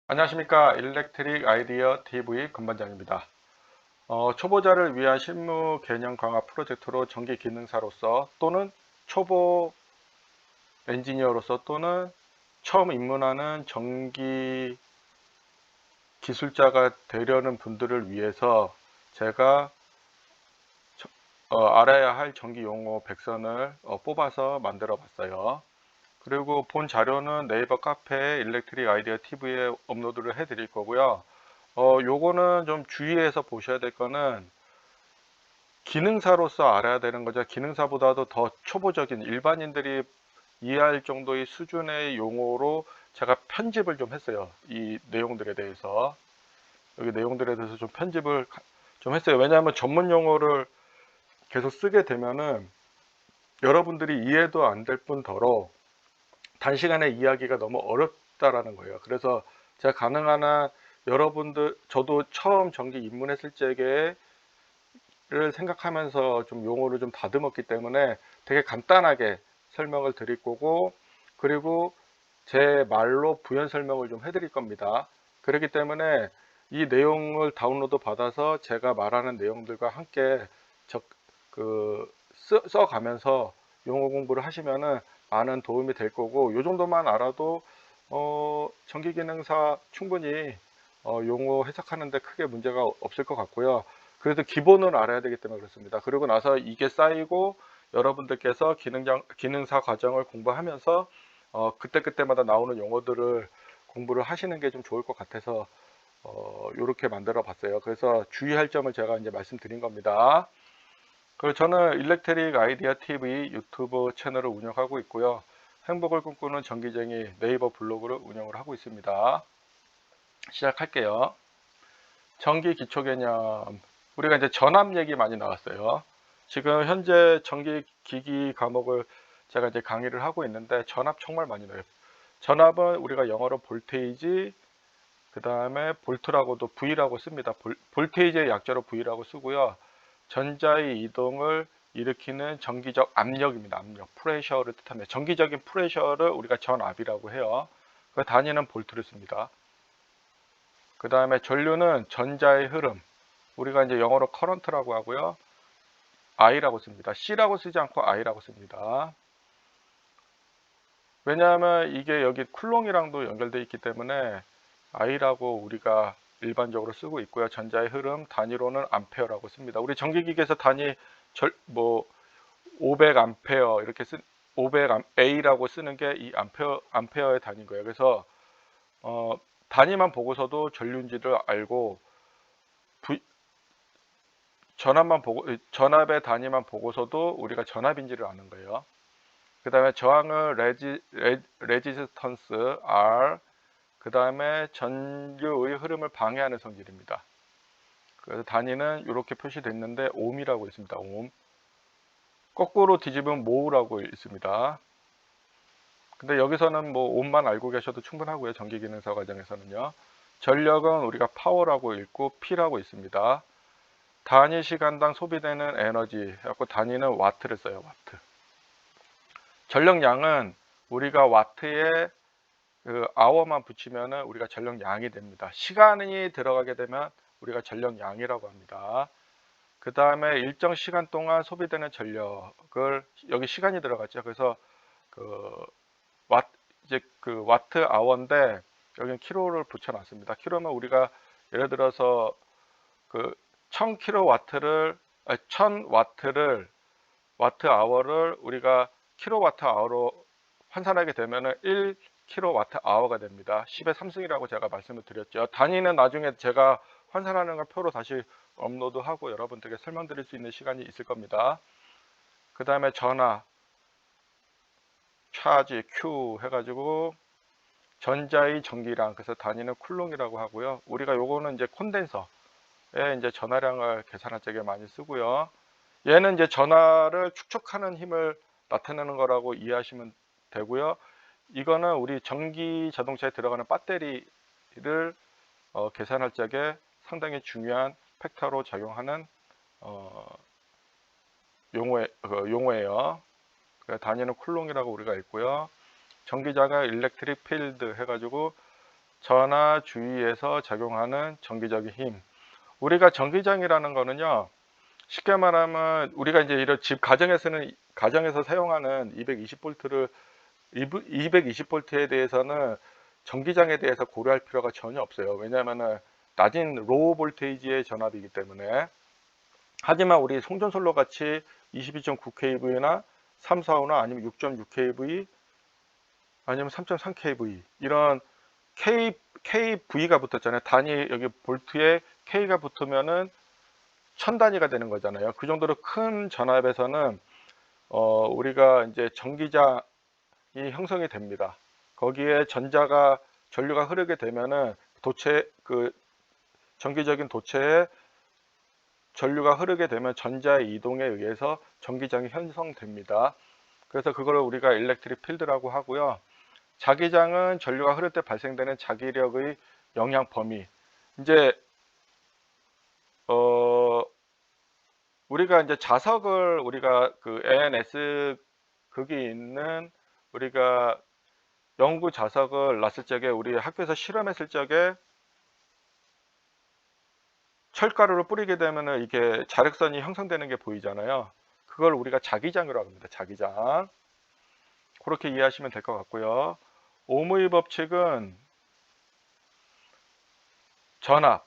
안녕하십니까. 일렉트릭 아이디어 TV 건반장입니다. 초보자를 위한 실무 개념 강화 프로젝트로 전기 기능사로서 또는 초보 엔지니어로서 또는 처음 입문하는 전기 기술자가 되려는 분들을 위해서 제가 알아야 할 전기 용어 100선을 뽑아서 만들어 봤어요. 그리고 본 자료는 네이버 카페 일렉트릭 아이디어 TV에 업로드를 해 드릴 거고요. 요거는 좀 주의해서 보셔야 될 거는 기능사로서 알아야 되는 거죠. 기능사보다도 더 초보적인 일반인들이 이해할 정도의 수준의 용어로 제가 편집을 좀 했어요. 이 내용들에 대해서. 여기 내용들에 대해서 좀 편집을 좀 했어요. 왜냐하면 전문 용어를 계속 쓰게 되면은 여러분들이 이해도 안 될 뿐더러 단시간에 이야기가 너무 어렵다라는 거예요. 그래서 제가 가능한 한 여러분들, 저도 처음 전기 입문했을 적에 를 생각하면서 좀 용어를 좀 다듬었기 때문에 되게 간단하게 설명을 드릴 거고, 그리고 제 말로 부연 설명을 좀 해드릴 겁니다. 그렇기 때문에 이 내용을 다운로드 받아서 제가 말하는 내용들과 함께 써가면서 용어 공부를 하시면은 많은 도움이 될 거고, 요 정도만 알아도 전기기능사 충분히 용어 해석하는데 크게 문제가 없을 것 같고요. 그래도 기본을 알아야 되기 때문에 그렇습니다. 그리고 나서 이게 쌓이고 여러분들께서 기능사 과정을 공부하면서 그때그때마다 나오는 용어들을 공부를 하시는 게 좀 좋을 것 같아서 이렇게 만들어 봤어요. 그래서 주의할 점을 제가 이제 말씀드린 겁니다. 그리고 저는 일렉트릭 아이디어 TV 유튜브 채널을 운영하고 있고요. 행복을 꿈꾸는 전기쟁이 네이버 블로그를 운영을 하고 있습니다. 시작할게요. 전기 기초 개념. 우리가 이제 전압 얘기 많이 나왔어요. 지금 현재 전기 기기 과목을 제가 이제 강의를 하고 있는데 전압 정말 많이 나와요. 전압은 우리가 영어로 볼테이지, 그 다음에 볼트라고도 V라고 씁니다. 볼테이지의 약자로 V라고 쓰고요. 전자의 이동을 일으키는 전기적 압력입니다. 압력, 프레셔를 뜻합니다. 전기적인 프레셔를 우리가 전압이라고 해요. 그 단위는 볼트를 씁니다. 그 다음에 전류는 전자의 흐름, 우리가 이제 영어로 커런트라고 하고요. I라고 씁니다. C라고 쓰지 않고 I라고 씁니다. 왜냐하면 이게 여기 쿨롱이랑도 연결되어 있기 때문에 I라고 우리가 일반적으로 쓰고 있고요. 전자의 흐름 단위로는 암페어라고 씁니다. 우리 전기기기에서 단위 500 암페어 이렇게 500 A라고 쓰는 게 이 암페어의 단위인 거예요. 그래서 단위만 보고서도 전류인지를 알고 전압의 단위만 보고서도 우리가 전압인지를 아는 거예요. 그 다음에 저항은 레지스턴스 R, 그 다음에 전류의 흐름을 방해하는 성질입니다. 그래서 단위는 이렇게 표시되어 있는데 옴이라고 있습니다. 옴. 거꾸로 뒤집으면 모우라고 있습니다. 근데 여기서는 뭐 옴만 알고 계셔도 충분하고요. 전기기능사 과정에서는요. 전력은 우리가 파워라고 읽고 P라고 있습니다. 단위 시간당 소비되는 에너지 해갖고 단위는 와트를 써요. 와트. 전력량은 우리가 와트에 그 아워만 붙이면은 우리가 전력량이 됩니다. 시간이 들어가게 되면 우리가 전력량이라고 합니다. 그 다음에 일정 시간 동안 소비되는 전력을 여기 시간이 들어갔죠. 그래서 그 이제 그 와트 아워인데 여기는 킬로를 붙여놨습니다. 킬로면 우리가 예를 들어서 그 1000kW를 1000와트를 와트 아워를 우리가 킬로와트 아워로 환산하게 되면은 1kWh 가 됩니다. 10의 3승이라고 제가 말씀을 드렸죠. 단위는 나중에 제가 환산하는 걸 표로 다시 업로드하고 여러분들에게 설명드릴 수 있는 시간이 있을 겁니다. 그 다음에 전화, 차지, Q 해가지고 전자의 전기량, 그래서 단위는 쿨롱이라고 하고요. 우리가 요거는 이제 콘덴서에 이제 전화량을 계산할 적에 많이 쓰고요. 얘는 이제 전화를 축적하는 힘을 나타내는 거라고 이해하시면 되고요. 이거는 우리 전기 자동차에 들어가는 배터리를 계산할 적에 상당히 중요한 팩터로 작용하는 용어예요. 단위는 쿨롱이라고 우리가 있고요. 전기자가 일렉트릭 필드 해가지고 전하 주위에서 작용하는 정기적인 힘. 우리가 전기장이라는 거는요, 쉽게 말하면 우리가 이제 이런 집 가정에서 사용하는 220볼트를 220볼트에 대해서는 전기장에 대해서 고려할 필요가 전혀 없어요. 왜냐하면은 낮은 로우 볼테이지의 전압이기 때문에. 하지만 우리 송전솔로 같이 22.9kV나 345나 아니면 6.6kV 아니면 3.3kV 이런 KV가 붙었잖아요. 단위 여기 볼트에 K가 붙으면은 1000단위가 되는 거잖아요. 그 정도로 큰 전압에서는 우리가 이제 전기장이 형성이 됩니다. 거기에 전류가 흐르게 되면은 전기적인 도체에 전류가 흐르게 되면 전자의 이동에 의해서 전기장이 형성됩니다. 그래서 그걸 우리가 일렉트릭 필드라고 하고요. 자기장은 전류가 흐를 때 발생되는 자기력의 영향 범위. 이제 우리가 이제 자석을 우리가 그 ANS 극이 있는 우리가 연구 자석을 놨을 적에 우리 학교에서 실험했을 적에 철가루를 뿌리게 되면은 이게 자력선이 형성되는 게 보이잖아요. 그걸 우리가 자기장이라고 합니다. 자기장. 그렇게 이해하시면 될 것 같고요. ohm의 법칙은 전압은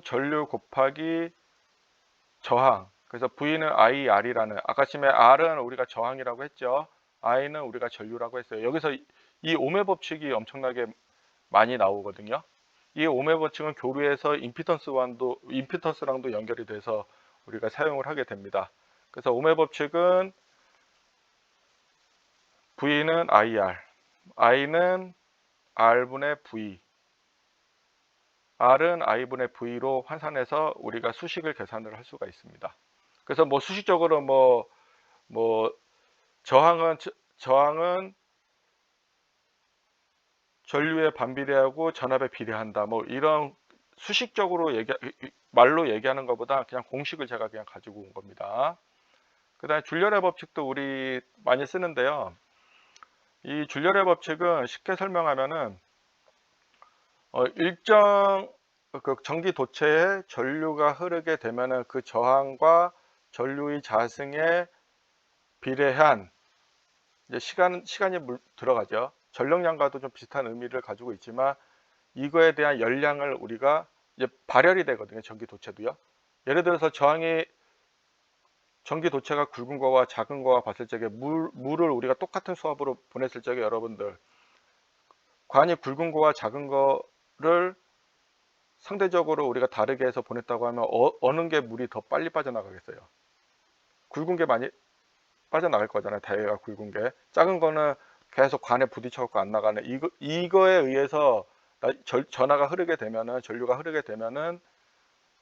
전류 곱하기 저항. 그래서 V는 IR이라는, 아까 처음에 R은 우리가 저항이라고 했죠. I는 우리가 전류라고 했어요. 여기서 이 ohm의 법칙이 엄청나게 많이 나오거든요. 이 ohm의 법칙은 교류에서 임피턴스랑도 연결이 돼서 우리가 사용을 하게 됩니다. 그래서 ohm의 법칙은 V는 IR, I는 R분의 V, R은 I분의 V로 환산해서 우리가 수식을 계산을 할 수가 있습니다. 그래서 뭐 수식적으로 뭐 저항은 전류에 반비례하고 전압에 비례한다. 뭐 이런 수식적으로 말로 얘기하는 것보다 그냥 공식을 제가 그냥 가지고 온 겁니다. 그다음에 줄열의 법칙도 우리 많이 쓰는데요. 이 줄열의 법칙은 쉽게 설명하면은 일정 그 전기 도체에 전류가 흐르게 되면은 그 저항과 전류의 자승에 비례한 이제 시간이 들어가죠. 전력량과도 좀 비슷한 의미를 가지고 있지만 이거에 대한 열량을 우리가 이제 발열이 되거든요. 전기 도체도요. 예를 들어서 전기 도체가 굵은 거와 작은 거와 봤을 적에 물을 우리가 똑같은 수압으로 보냈을 적에 여러분들 관이 굵은 거와 작은 거를 상대적으로 우리가 다르게 해서 보냈다고 하면 어느 게 물이 더 빨리 빠져나가겠어요? 굵은 게 많이 빠져나갈 거잖아요. 다이가 굵은 게. 작은 거는 계속 관에 부딪혀갖고 안 나가는 이거에 의해서 전류가 흐르게 되면은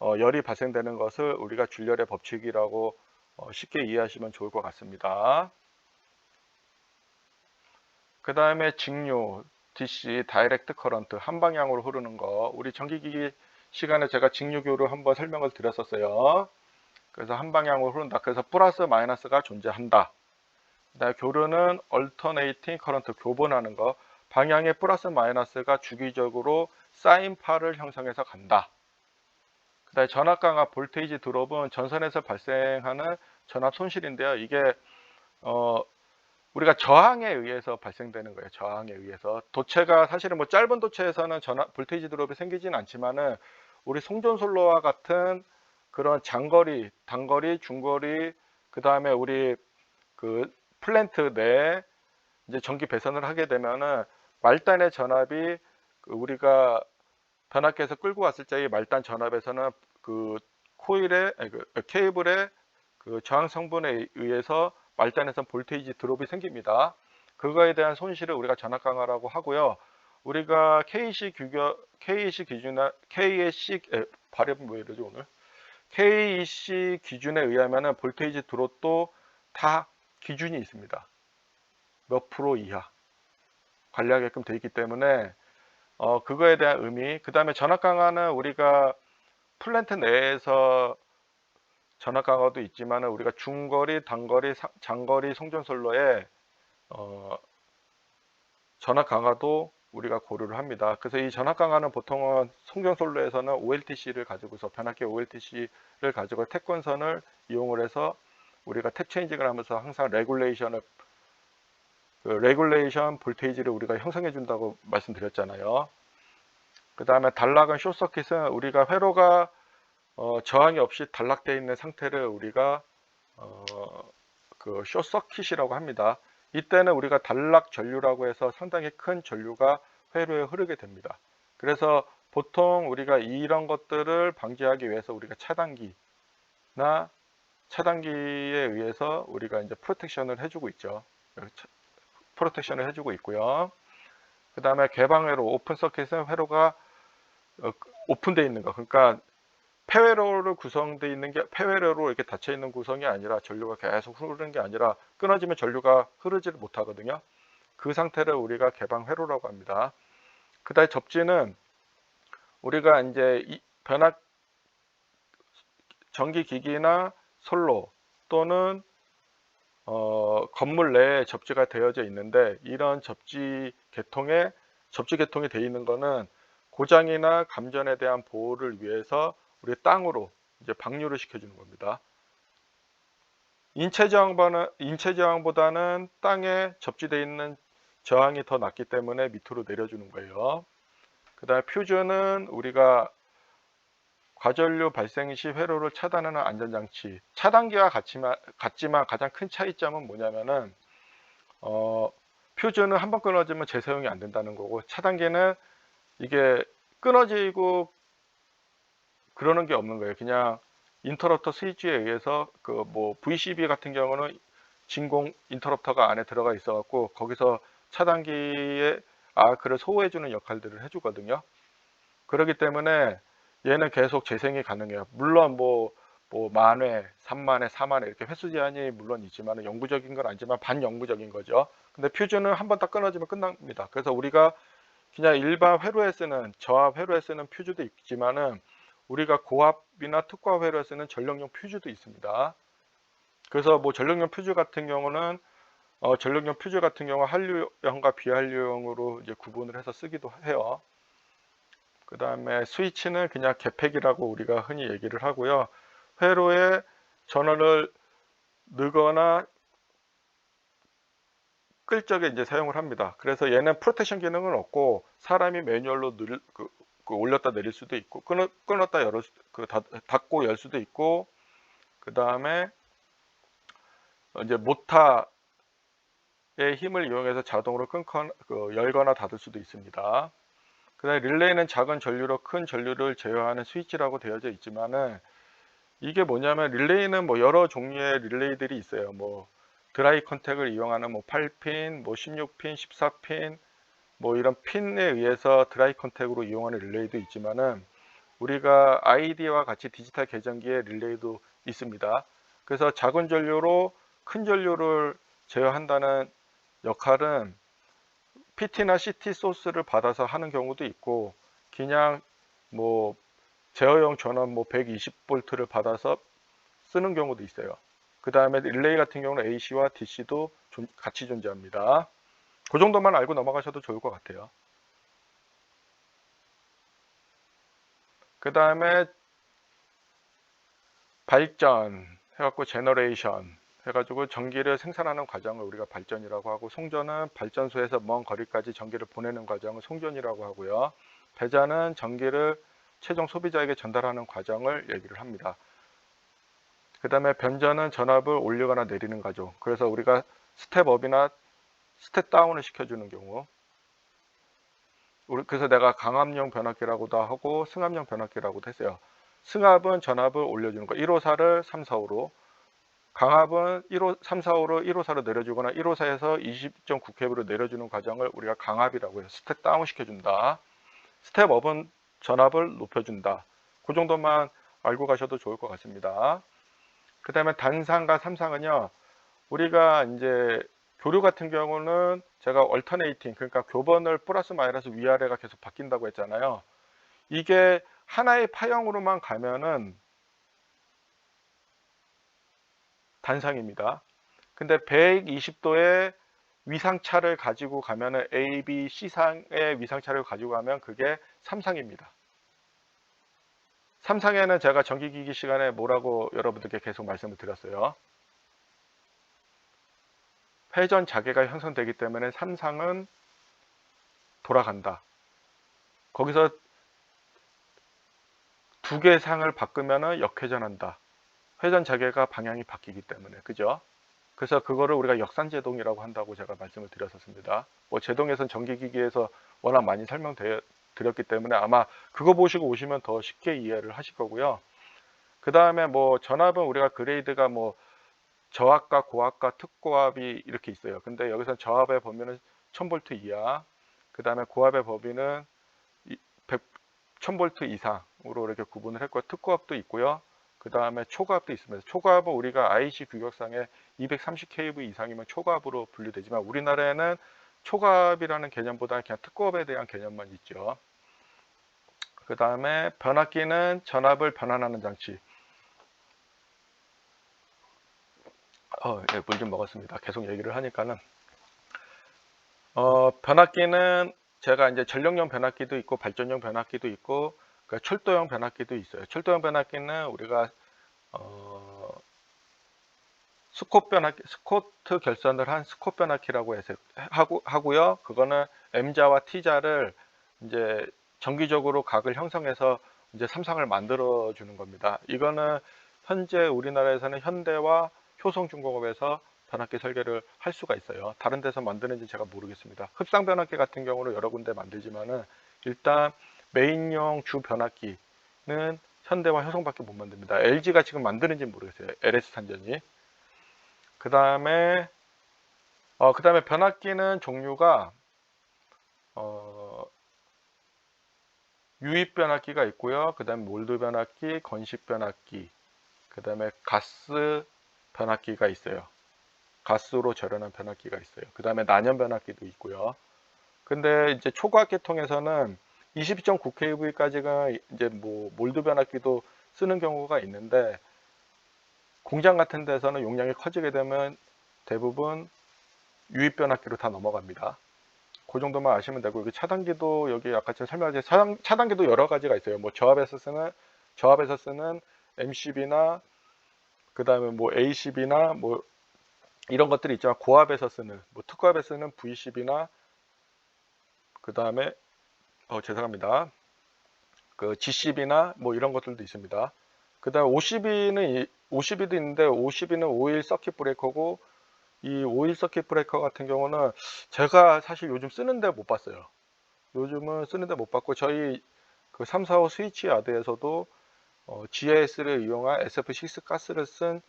열이 발생되는 것을 우리가 줄열의 법칙이라고 쉽게 이해하시면 좋을 것 같습니다. 그 다음에 직류, DC, 다이렉트 커런트, 한 방향으로 흐르는 거. 우리 전기기기 시간에 제가 직류교를 한번 설명을 드렸었어요. 그래서 한 방향으로 흐른다. 그래서 플러스 마이너스가 존재한다. 그다음에 교류는 alternating current, 교본하는 거. 방향의 플러스 마이너스가 주기적으로 사인파를 형성해서 간다. 그다음에 전압 강화, 볼테이지 드롭은 전선에서 발생하는 전압 손실인데요. 이게 우리가 저항에 의해서 발생되는 거예요. 저항에 의해서. 도체가 사실은 뭐 짧은 도체에서는 볼테이지 드롭이 생기지는 않지만은 우리 송전솔로와 같은 그런 장거리, 단거리, 중거리, 그 다음에 우리 그 플랜트 내에 이제 전기 배선을 하게 되면은 말단의 전압이 우리가 변압기에서 끌고 왔을 때의 말단 전압에서는 그 케이블의 그 저항 성분에 의해서 말단에서 볼테이지 드롭이 생깁니다. 그거에 대한 손실을 우리가 전압 강화라고 하고요. 우리가 발음이 왜 이러지 오늘? KEC 기준에 의하면은 볼테이지 드롭도 다 기준이 있습니다. 몇 프로 이하 관리하게끔 되어 있기 때문에 그거에 대한 의미. 그 다음에 전압 강화는 우리가 플랜트 내에서 전압 강화도 있지만 우리가 중거리, 단거리, 장거리 송전솔로에 전압 강화도 우리가 고려를 합니다. 그래서 이 전압 강화는 보통은 송정솔로에서는 OLTC를 가지고서 변압기 OLTC를 가지고 택권선을 이용을 해서 우리가 탭 체인징을 하면서 항상 레귤레이션 볼테이지를 우리가 형성해 준다고 말씀드렸잖아요. 그 다음에 단락은 숏서킷은 우리가 회로가 저항이 없이 단락되어 있는 상태를 우리가 그 숏서킷이라고 합니다. 이때는 우리가 단락 전류라고 해서 상당히 큰 전류가 회로에 흐르게 됩니다. 그래서 보통 우리가 이런 것들을 방지하기 위해서 우리가 차단기에 의해서 우리가 이제 프로텍션을 해주고 있죠. 프로텍션을 해주고 있고요. 그 다음에 개방회로 오픈 서킷은 회로가 오픈되어 있는 거. 그러니까 폐회로로 구성되어 있는 게 폐회로로 이렇게 닫혀 있는 구성이 아니라 전류가 계속 흐르는 게 아니라 끊어지면 전류가 흐르지를 못하거든요. 그 상태를 우리가 개방 회로라고 합니다. 그 다음에 접지는 우리가 이제 변압 전기기기나 솔로 또는 건물 내에 접지가 되어져 있는데 이런 접지 계통이 되어 있는 것은 고장이나 감전에 대한 보호를 위해서 우리 땅으로 이제 방류를 시켜주는 겁니다. 인체 저항보다는 땅에 접지되어 있는 저항이 더 낮기 때문에 밑으로 내려주는 거예요. 그 다음에 퓨즈는 우리가 과전류 발생 시 회로를 차단하는 안전장치. 차단기와 같지만 가장 큰 차이점은 뭐냐면은 퓨즈는 한번 끊어지면 재사용이 안 된다는 거고, 차단기는 이게 끊어지고 그러는 게 없는 거예요. 그냥 인터럽터 스위치에 의해서 그 뭐 VCB 같은 경우는 진공 인터럽터가 안에 들어가 있어 갖고 거기서 차단기의 아크를 소호해주는 역할들을 해주거든요. 그렇기 때문에 얘는 계속 재생이 가능해요. 물론 뭐 만회, 3만회, 4만회 이렇게 횟수 제한이 물론 있지만 영구적인 건 아니지만 반영구적인 거죠. 근데 퓨즈는 한 번 딱 끊어지면 끝납니다. 그래서 우리가 그냥 일반 회로에 쓰는 저압 회로에 쓰는 퓨즈도 있지만은 우리가 고압이나 특고압 회로에 쓰는 전력용 퓨즈도 있습니다. 그래서 뭐 전력용 퓨즈 같은 경우는 한류형과 비한류형으로 이제 구분을 해서 쓰기도 해요. 그 다음에 스위치는 그냥 개팩이라고 우리가 흔히 얘기를 하고요. 회로에 전원을 넣거나 끌 적에 이제 사용을 합니다. 그래서 얘는 프로텍션 기능은 없고 사람이 매뉴얼로 올렸다 내릴 수도 있고 끊었다 닫고 열 수도 있고, 그 다음에 이제 모타의 힘을 이용해서 자동으로 열거나 닫을 수도 있습니다. 그 다음에 릴레이는 작은 전류로 큰 전류를 제어하는 스위치라고 되어져 있지만은 이게 뭐냐면 릴레이는 뭐 여러 종류의 릴레이들이 있어요. 뭐 드라이 컨택을 이용하는 뭐 8핀, 뭐 16핀, 14핀 뭐 이런 핀에 의해서 드라이 컨택으로 이용하는 릴레이도 있지만은 우리가 ID와 같이 디지털 계전기의 릴레이도 있습니다. 그래서 작은 전류로 큰 전류를 제어한다는 역할은 PT나 CT 소스를 받아서 하는 경우도 있고, 그냥 뭐 제어용 전원 뭐 120V를 받아서 쓰는 경우도 있어요. 그 다음에 릴레이 같은 경우는 AC와 DC도 같이 존재합니다. 그 정도만 알고 넘어가셔도 좋을 것 같아요. 그 다음에 발전 해갖고 제너레이션 해가지고 전기를 생산하는 과정을 우리가 발전이라고 하고, 송전은 발전소에서 먼 거리까지 전기를 보내는 과정을 송전이라고 하고요. 배전은 전기를 최종 소비자에게 전달하는 과정을 얘기를 합니다. 그 다음에 변전은 전압을 올리거나 내리는 과정. 그래서 우리가 스텝업이나 스텝다운을 시켜주는 경우. 그래서 내가 강압용 변압기라고도 하고 승압용 변압기라고도 했어요. 승압은 전압을 올려주는 거. 154를 345로, 강압은 345로 154로 내려주거나 154에서 20.9kV로 내려주는 과정을 우리가 강압이라고 해요. 스텝 다운 시켜준다. 스텝업은 전압을 높여준다. 그 정도만 알고 가셔도 좋을 것 같습니다. 그 다음에 단상과 삼상은요, 우리가 이제 교류 같은 경우는 제가 얼터네이팅, 그러니까 교번을 플러스 마이너스 위아래가 계속 바뀐다고 했잖아요. 이게 하나의 파형으로만 가면은 단상입니다. 근데 120도에 위상차를 가지고 가면은 A, B, C상의 위상차를 가지고 가면 그게 3상입니다. 3상에는 제가 전기기기 시간에 뭐라고 여러분들께 계속 말씀을 드렸어요. 회전 자계가 형성되기 때문에 3상은 돌아간다. 거기서 두 개의 상을 바꾸면 역회전한다. 회전 자계가 방향이 바뀌기 때문에. 그죠? 그래서 그거를 우리가 역산제동이라고 한다고 제가 말씀을 드렸었습니다. 뭐 제동에선 전기기기에서 워낙 많이 설명드렸기 때문에 아마 그거 보시고 오시면 더 쉽게 이해를 하실 거고요. 그 다음에 뭐 전압은 우리가 그레이드가 뭐 저압과 고압과 특고압이 이렇게 있어요. 근데 여기서 저압의 범위는 1000V 이하, 그 다음에 고압의 범위는 1000V 이상으로 이렇게 구분을 했고, 특고압도 있고요. 그 다음에 초고압도 있습니다. 초고압은 우리가 IC 규격상에 230kV 이상이면 초고압으로 분류되지만 우리나라에는 초고압이라는 개념보다 그냥 특고압에 대한 개념만 있죠. 그 다음에 변압기는 전압을 변환하는 장치. 예, 물 좀 먹었습니다. 계속 얘기를 하니까는. 변압기는 제가 이제 전력용 변압기도 있고 발전용 변압기도 있고 그러니까 철도용 변압기도 있어요. 철도용 변압기는 우리가 스코트 결선을 한 스콧 변압기라고 해서 하고요. 그거는 M자와 T자를 이제 정기적으로 각을 형성해서 이제 삼상을 만들어 주는 겁니다. 이거는 현재 우리나라에서는 현대와 효성중공업에서 변압기 설계를 할 수가 있어요. 다른 데서 만드는지 제가 모르겠습니다. 흡상 변압기 같은 경우는 여러 군데 만들지만은 일단 메인용 주 변압기는 현대와 효성밖에 못 만듭니다. LG가 지금 만드는지 모르겠어요. LS 산전이. 그 다음에 변압기는 종류가 유입 변압기가 있고요. 그 다음에 몰드 변압기, 건식 변압기, 그 다음에 가스 변압기가 있어요. 가스로 절연한 변압기가 있어요. 그 다음에 난연 변압기도 있고요. 근데 이제 초과학 계통에서는 22.9kV까지가 이제 뭐 몰드 변압기도 쓰는 경우가 있는데 공장 같은 데서는 용량이 커지게 되면 대부분 유입 변압기로 다 넘어갑니다. 그 정도만 아시면 되고, 여기 차단기도 여기 아까 제가 설명하신 차단기도 여러 가지가 있어요. 뭐 저압에서 쓰는 MCB나 그 다음에 뭐 ACB나 뭐 이런 것들이 있지만 고압에서 쓰는 뭐 특고압에 쓰는 VCB나 그 다음에 죄송합니다. 그 GCB나 뭐 이런 것들도 있습니다. 그 다음에 OCB도 있는데 OCB는 오일 서킷 브레이커고 이 오일 서킷 브레이커 같은 경우는 제가 사실 요즘 쓰는데 못 봤어요. 요즘은 쓰는데 못 봤고 저희 그 345 스위치 야드에서도 GIS를 이용한 SF6 가스를 쓴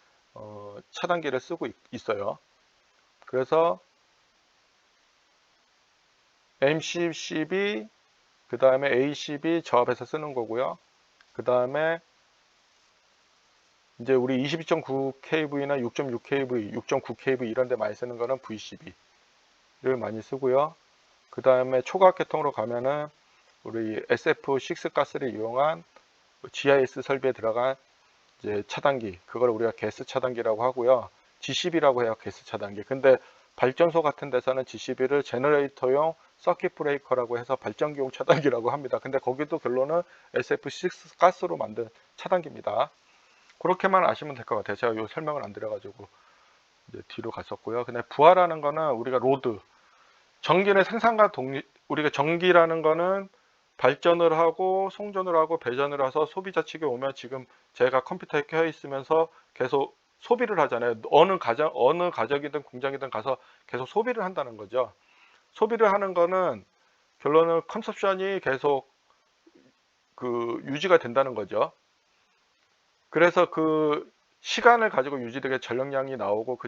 차단기를 쓰고 있어요. 그래서 MCCB 그 다음에 ACB 저압에서 쓰는 거고요. 그 다음에 이제 우리 22.9kV나 6.6kV, 6.9kV 이런 데 많이 쓰는 거는 VCB를 많이 쓰고요. 그 다음에 초과학 계통으로 가면은 우리 SF6 가스를 이용한 GIS 설비에 들어간 이제 차단기, 그걸 우리가 게스 차단기라고 하고요. GCB라고 해요, 게스 차단기. 근데 발전소 같은 데서는 GCB를 제너레이터용 서킷 브레이커라고 해서 발전기용 차단기라고 합니다. 근데 거기도 결론은 SF6 가스로 만든 차단기입니다. 그렇게만 아시면 될 것 같아요. 제가 요 설명을 안 드려가지고 이제 뒤로 갔었고요. 근데 부하라는 거는 우리가 로드, 전기는 생산과 우리가 전기라는 거는 발전을 하고 송전을 하고 배전을 해서 소비자 측에 오면 지금 제가 컴퓨터에 켜 있으면서 계속 소비를 하잖아요. 어느 가정이든 공장이든 가서 계속 소비를 한다는 거죠. 소비를 하는 거는 결론은 컨섭션이 계속 그 유지가 된다는 거죠. 그래서 그 시간을 가지고 유지되게 전력량이 나오고 그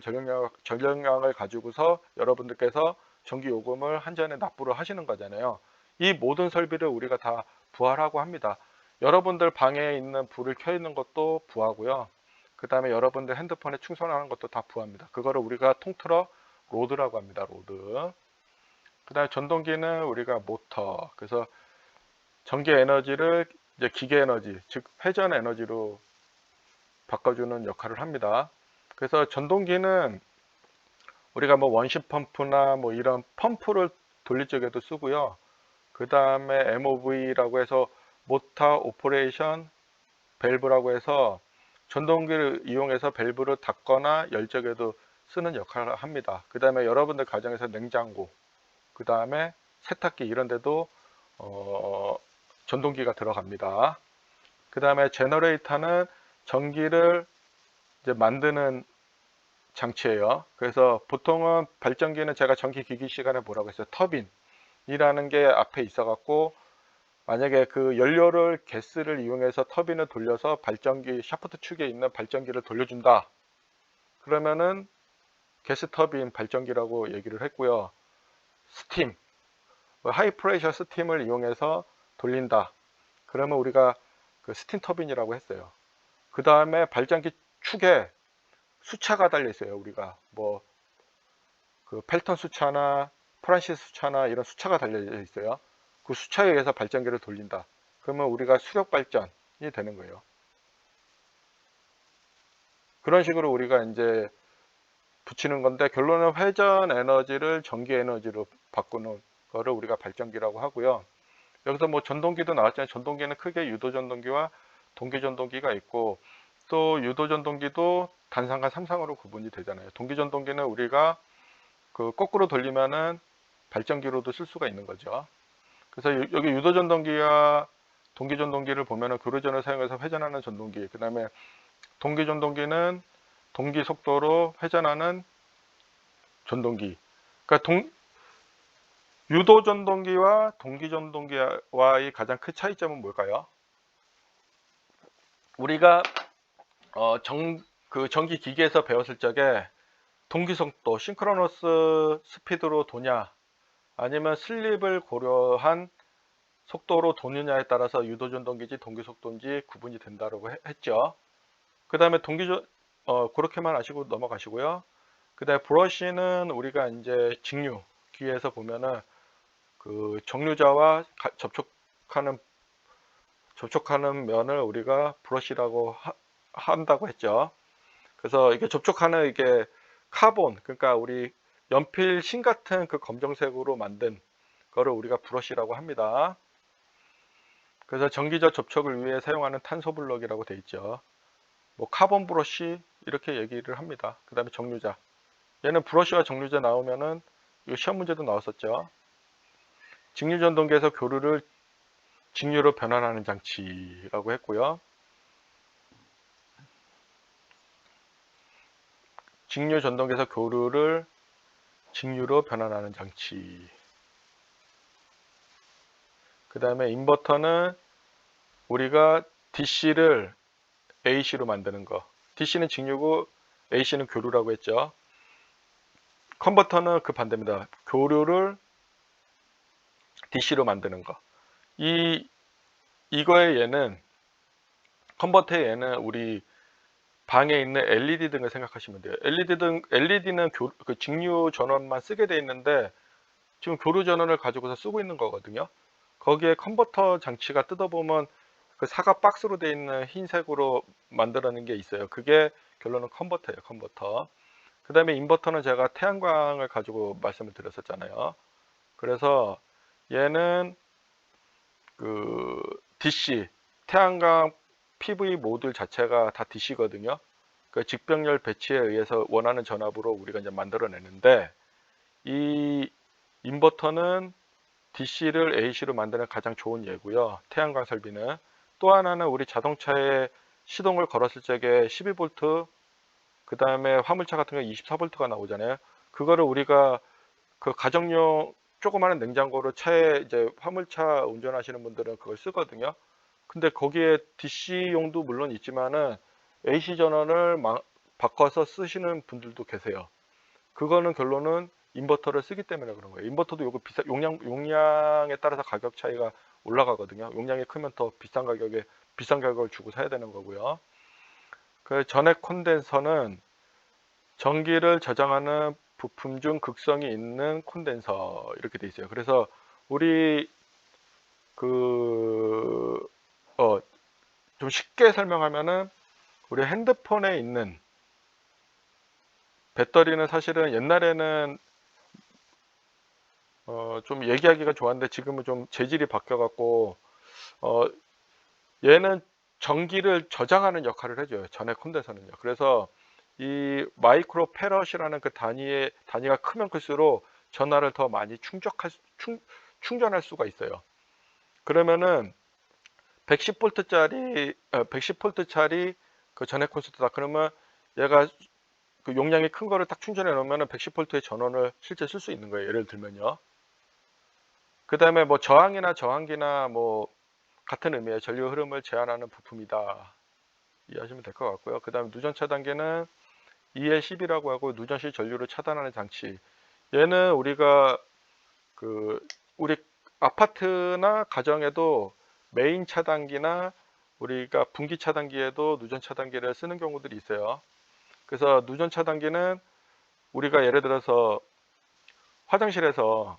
전력량을 가지고서 여러분들께서 전기 요금을 한전에 납부를 하시는 거잖아요. 이 모든 설비를 우리가 다 부하라고 합니다. 여러분들 방에 있는 불을 켜 있는 것도 부하고요. 그 다음에 여러분들 핸드폰에 충전하는 것도 다 부하입니다. 그거를 우리가 통틀어 로드라고 합니다. 로드. 그 다음에 전동기는 우리가 모터. 그래서 전기 에너지를 이제 기계 에너지, 즉 회전 에너지로 바꿔주는 역할을 합니다. 그래서 전동기는 우리가 뭐 원심 펌프나 뭐 이런 펌프를 돌릴 적에도 쓰고요. 그 다음에 MOV라고 해서 모터 오퍼레이션 밸브라고 해서 전동기를 이용해서 밸브를 닫거나 열 적에도 쓰는 역할을 합니다. 그 다음에 여러분들 가정에서 냉장고, 그 다음에 세탁기 이런 데도 전동기가 들어갑니다. 그 다음에 제너레이터는 전기를 이제 만드는 장치예요. 그래서 보통은 발전기는 제가 전기 기기 시간에 뭐라고 했어요? 터빈이라는 게 앞에 있어 갖고, 만약에 그 연료를 가스를 이용해서 터빈을 돌려서 발전기 샤프트 축에 있는 발전기를 돌려준다, 그러면은 가스 터빈 발전기라고 얘기를 했고요. 스팀, 하이 프레셔 스팀을 이용해서 돌린다, 그러면 우리가 그 스팀 터빈이라고 했어요. 그 다음에 발전기 축에 수차가 달려 있어요. 우리가 뭐 그 펠턴 수차나 프란시스 수차나 이런 수차가 달려 있어요. 그 수차에 의해서 발전기를 돌린다, 그러면 우리가 수력 발전이 되는 거예요. 그런 식으로 우리가 이제 붙이는 건데, 결론은 회전 에너지를 전기 에너지로 바꾸는 거를 우리가 발전기라고 하고요. 여기서 뭐 전동기도 나왔잖아요. 전동기는 크게 유도 전동기와 동기 전동기가 있고, 또 유도 전동기도 단상과 삼상으로 구분이 되잖아요. 동기 전동기는 우리가 그 거꾸로 돌리면은 발전기로도 쓸 수가 있는 거죠. 그래서 여기 유도 전동기와 동기 전동기를 보면은 교류전을 사용해서 회전하는 전동기, 그 다음에 동기 전동기는 동기 속도로 회전하는 전동기. 그러니까 유도 전동기와 동기 전동기와의 가장 큰 차이점은 뭘까요? 우리가 그 전기 기기에서 배웠을 적에 동기 속도, 싱크로너스 스피드로 도냐, 아니면 슬립을 고려한 속도로 도느냐에 따라서 유도 전동기인지 동기 속도인지 구분이 된다고 했죠. 그 다음에 그렇게만 아시고 넘어가시고요. 그 다음에 브러쉬는 우리가 이제 직류, 귀에서 보면은 그 정류자와 접촉하는 면을 우리가 브러쉬라고 한다고 했죠. 그래서 이게 접촉하는 이게 카본, 그러니까 우리 연필 신 같은 그 검정색으로 만든 거를 우리가 브러쉬라고 합니다. 그래서 전기적 접촉을 위해 사용하는 탄소 블럭이라고 돼 있죠. 뭐 카본 브러쉬 이렇게 얘기를 합니다. 그 다음에 정류자, 얘는 브러쉬와 정류자 나오면은 이 시험 문제도 나왔었죠. 직류 전동기에서 교류를 직류로 변환하는 장치라고 했고요. 직류 전동기에서 교류를 직류로 변환하는 장치. 그 다음에 인버터는 우리가 DC를 AC로 만드는 거. DC는 직류고 AC는 교류라고 했죠. 컨버터는 그 반대입니다. 교류를 DC로 만드는 거. 이거의 얘는, 컨버터의 얘는 우리 방에 있는 LED 등을 생각하시면 돼요. LED는 그 직류 전원만 쓰게 돼 있는데 지금 교류 전원을 가지고서 쓰고 있는 거거든요. 거기에 컨버터 장치가 뜯어보면 그 사각 박스로 돼 있는 흰색으로 만들어낸 게 있어요. 그게 결론은 컨버터예요. 컨버터. 그 다음에 인버터는 제가 태양광을 가지고 말씀을 드렸었잖아요. 그래서 얘는 그 DC, 태양광 PV 모듈 자체가 다 DC거든요. 그 직병렬 배치에 의해서 원하는 전압으로 우리가 이제 만들어내는데, 이 인버터는 DC를 AC로 만드는 가장 좋은 예고요. 태양광 설비는. 또 하나는 우리 자동차에 시동을 걸었을 적에 12V, 그 다음에 화물차 같은 거 24V가 나오잖아요. 그거를 우리가 그 가정용 조그마한 냉장고로 차에 이제 화물차 운전하시는 분들은 그걸 쓰거든요. 근데 거기에 DC용도 물론 있지만은 AC 전원을 바꿔서 쓰시는 분들도 계세요. 그거는 결론은 인버터를 쓰기 때문에 그런 거예요. 인버터도 요거 용량에 따라서 가격 차이가 올라가거든요. 용량이 크면 더 비싼 가격을 주고 사야 되는 거고요. 그 전액 콘덴서는 전기를 저장하는 부품 중 극성이 있는 콘덴서 이렇게 돼 있어요. 그래서 우리 그 좀 쉽게 설명하면은 우리 핸드폰에 있는 배터리는 사실은 옛날에는 좀 얘기하기가 좋았는데 지금은 좀 재질이 바뀌어 갖고 어, 얘는 전기를 저장하는 역할을 해줘요. 전액 콘덴서는요. 그래서 이 마이크로 페럿이라는 그 단위가 크면 클수록 전하를 더 많이 충전할 수가 있어요. 그러면은 110V짜리 그 전액 콘센트다. 그러면 얘가 그 용량이 큰 거를 딱 충전해 놓으면 110V의 전원을 실제 쓸 수 있는 거예요. 예를 들면요. 그 다음에 뭐 저항이나 저항기나 뭐 같은 의미의 전류 흐름을 제한하는 부품이다. 이해하시면 될 것 같고요. 그 다음에 누전 차단기는 EL10이라고 하고 누전 시 전류를 차단하는 장치. 얘는 우리가 우리 아파트나 가정에도 메인 차단기나 우리가 분기 차단기에도 누전 차단기를 쓰는 경우들이 있어요. 그래서 누전 차단기는 우리가 예를 들어서 화장실에서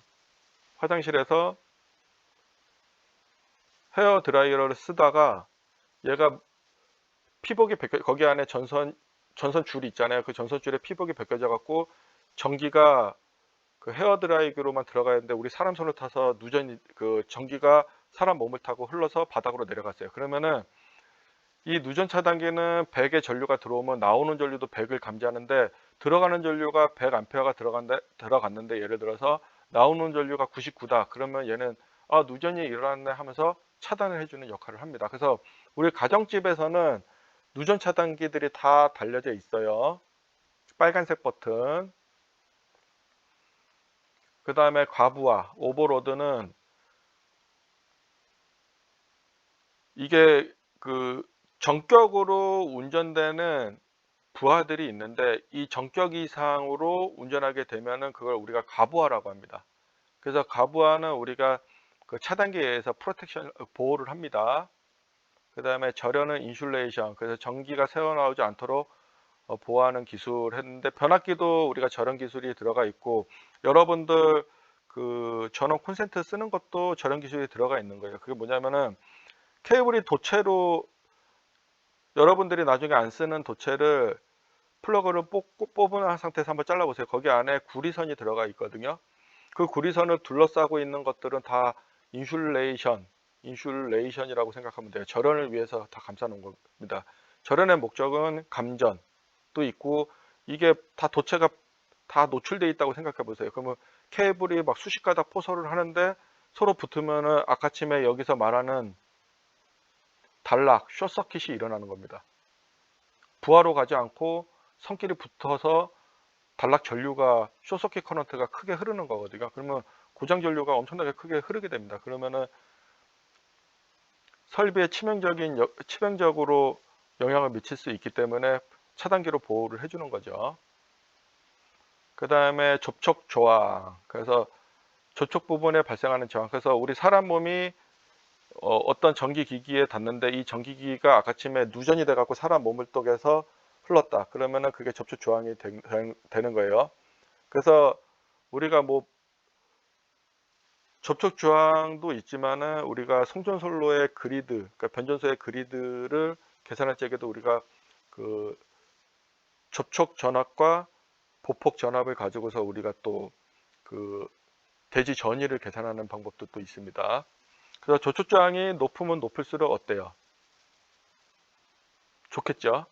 헤어 드라이어를 쓰다가 얘가 거기 안에 전선 줄이 있잖아요. 그 전선 줄에 피복이 벗겨져 갖고 전기가 그 헤어 드라이기로만 들어가야 되는데 우리 사람 손을 타서 그 전기가 사람 몸을 타고 흘러서 바닥으로 내려갔어요. 그러면은 이 누전 차단기는 100의 전류가 들어오면 나오는 전류도 100을 감지하는데 들어가는 전류가 100A가 들어갔는데 예를 들어서 나오는 전류가 99다. 그러면 얘는 누전이 일어났네 하면서 차단을 해주는 역할을 합니다. 그래서 우리 가정집에서는 누전 차단기들이 다 달려져 있어요. 빨간색 버튼. 그 다음에 과부하, 오버로드는 이게 그 전격으로 운전되는 부하들이 있는데 이 전격 이상으로 운전하게 되면은 그걸 우리가 과부하라고 합니다. 그래서 과부하는 우리가 그 차단기에 의해서 보호를 합니다. 그 다음에 절연은 인슐레이션, 그래서 전기가 새어나오지 않도록 보호하는 기술 했는데 변압기도 우리가 절연 기술이 들어가 있고 여러분들 그 전원 콘센트 쓰는 것도 절연 기술이 들어가 있는 거예요. 그게 뭐냐면은 케이블이 도체로 여러분들이 나중에 안 쓰는 도체를 플러그를 뽑은 상태에서 한번 잘라보세요. 거기 안에 구리선이 들어가 있거든요. 그 구리선을 둘러싸고 있는 것들은 다 인슐레이션이라고 생각하면 돼요. 절연을 위해서 다 감싸 놓은 겁니다. 절연의 목적은 감전도 있고 이게 다 도체가 다 노출되어 있다고 생각해 보세요. 그러면 케이블이 막 수십 가닥 포설을 하는데 서로 붙으면은 아까쯤에 여기서 말하는 단락, 숏서킷이 일어나는 겁니다. 부하로 가지 않고 선끼리 붙어서 단락 전류가 숏서킷 커런트가 크게 흐르는 거거든요. 그러면 고장 전류가 엄청나게 크게 흐르게 됩니다. 그러면은 설비에 치명적으로 영향을 미칠 수 있기 때문에 차단기로 보호를 해주는 거죠. 그 다음에 접촉 저항. 그래서 접촉 부분에 발생하는 저항. 그래서 우리 사람 몸이 어떤 전기기기에 닿는데 이 전기기기가 아까쯤에 누전이 돼갖고 사람 몸을 쪽에서 흘렀다. 그러면은 그게 접촉 저항이 되는 거예요. 그래서 우리가 뭐 접촉 저항도 있지만은 우리가 송전솔로의 그리드, 그러니까 변전소의 그리드를 계산할 적에도 우리가 그 접촉 전압과 보폭 전압을 가지고서 우리가 또 그 대지 전위를 계산하는 방법도 또 있습니다. 그래서 접촉 저항이 높으면 높을수록 어때요? 좋겠죠?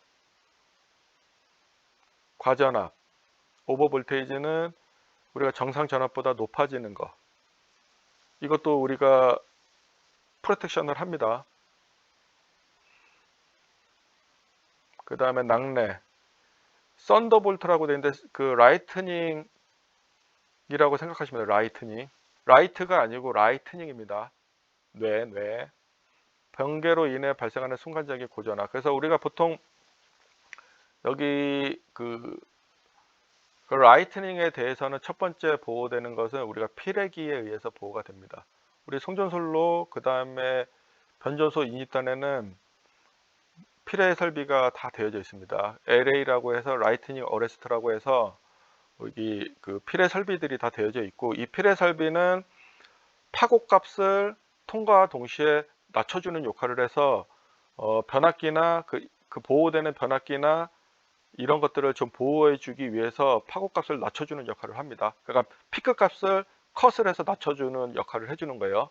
과전압, 오버볼테이지는 우리가 정상 전압보다 높아지는 거. 이것도 우리가 프로텍션을 합니다. 그 다음에 낙뢰, 썬더볼트라고 되어 있는데 그 라이트닝이라고 생각하시면 돼요. 라이트닝. 라이트가 아니고 라이트닝입니다. 뇌. 번개로 인해 발생하는 순간적인 고전압. 그래서 우리가 보통 여기 그 라이트닝에 대해서는 첫 번째 보호되는 것은 우리가 피레기에 의해서 보호가 됩니다. 우리 송전솔로 그 다음에 변전소 인입단에는 피레 설비가 다 되어져 있습니다. LA라고 해서 라이트닝 어레스트라고 해서 여기 그 피레 설비들이 다 되어져 있고 이 피레 설비는 파고값을 통과와 동시에 낮춰주는 역할을 해서 변압기나 그 보호되는 변압기나 이런 것들을 좀 보호해 주기 위해서 파고값을 낮춰주는 역할을 합니다. 그러니까 피크값을 컷을 해서 낮춰주는 역할을 해주는 거예요.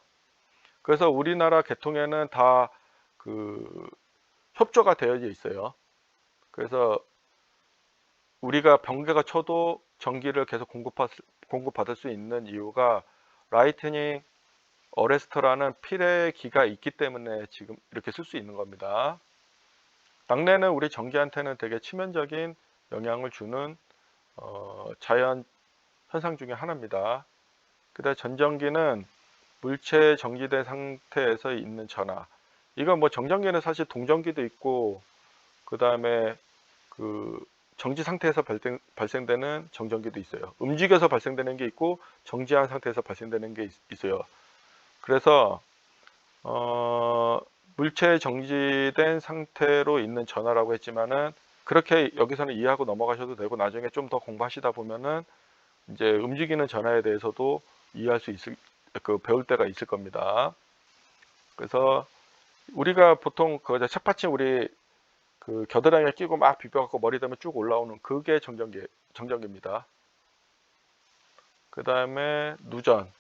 그래서 우리나라 계통에는 다 그 협조가 되어져 있어요. 그래서 우리가 번개가 쳐도 전기를 계속 공급받을 수 있는 이유가 라이트닝 어레스터라는 필의기가 있기 때문에 지금 이렇게 쓸 수 있는 겁니다. 낙뢰는 우리 전기한테는 되게 치명적인 영향을 주는 자연 현상 중에 하나입니다. 그다음 전전기는 물체에 정지된 상태에서 있는 전하. 이건 뭐 정전기는 사실 동전기도 있고, 그 다음에 그 정지 상태에서 발생되는 정전기도 있어요. 움직여서 발생되는 게 있고 정지한 상태에서 발생되는 게 있어요. 그래서 물체에 정지된 상태로 있는 전하라고 했지만은 그렇게 여기서는 이해하고 넘어가셔도 되고, 나중에 좀 더 공부하시다 보면은 이제 움직이는 전하에 대해서도 이해할 수 있을 배울 때가 있을 겁니다. 그래서 우리가 보통 그 책받침 우리 그 겨드랑이에 끼고 막 비벼갖고 머리 대면 쭉 올라오는 그게 정전기입니다. 그 다음에 누전,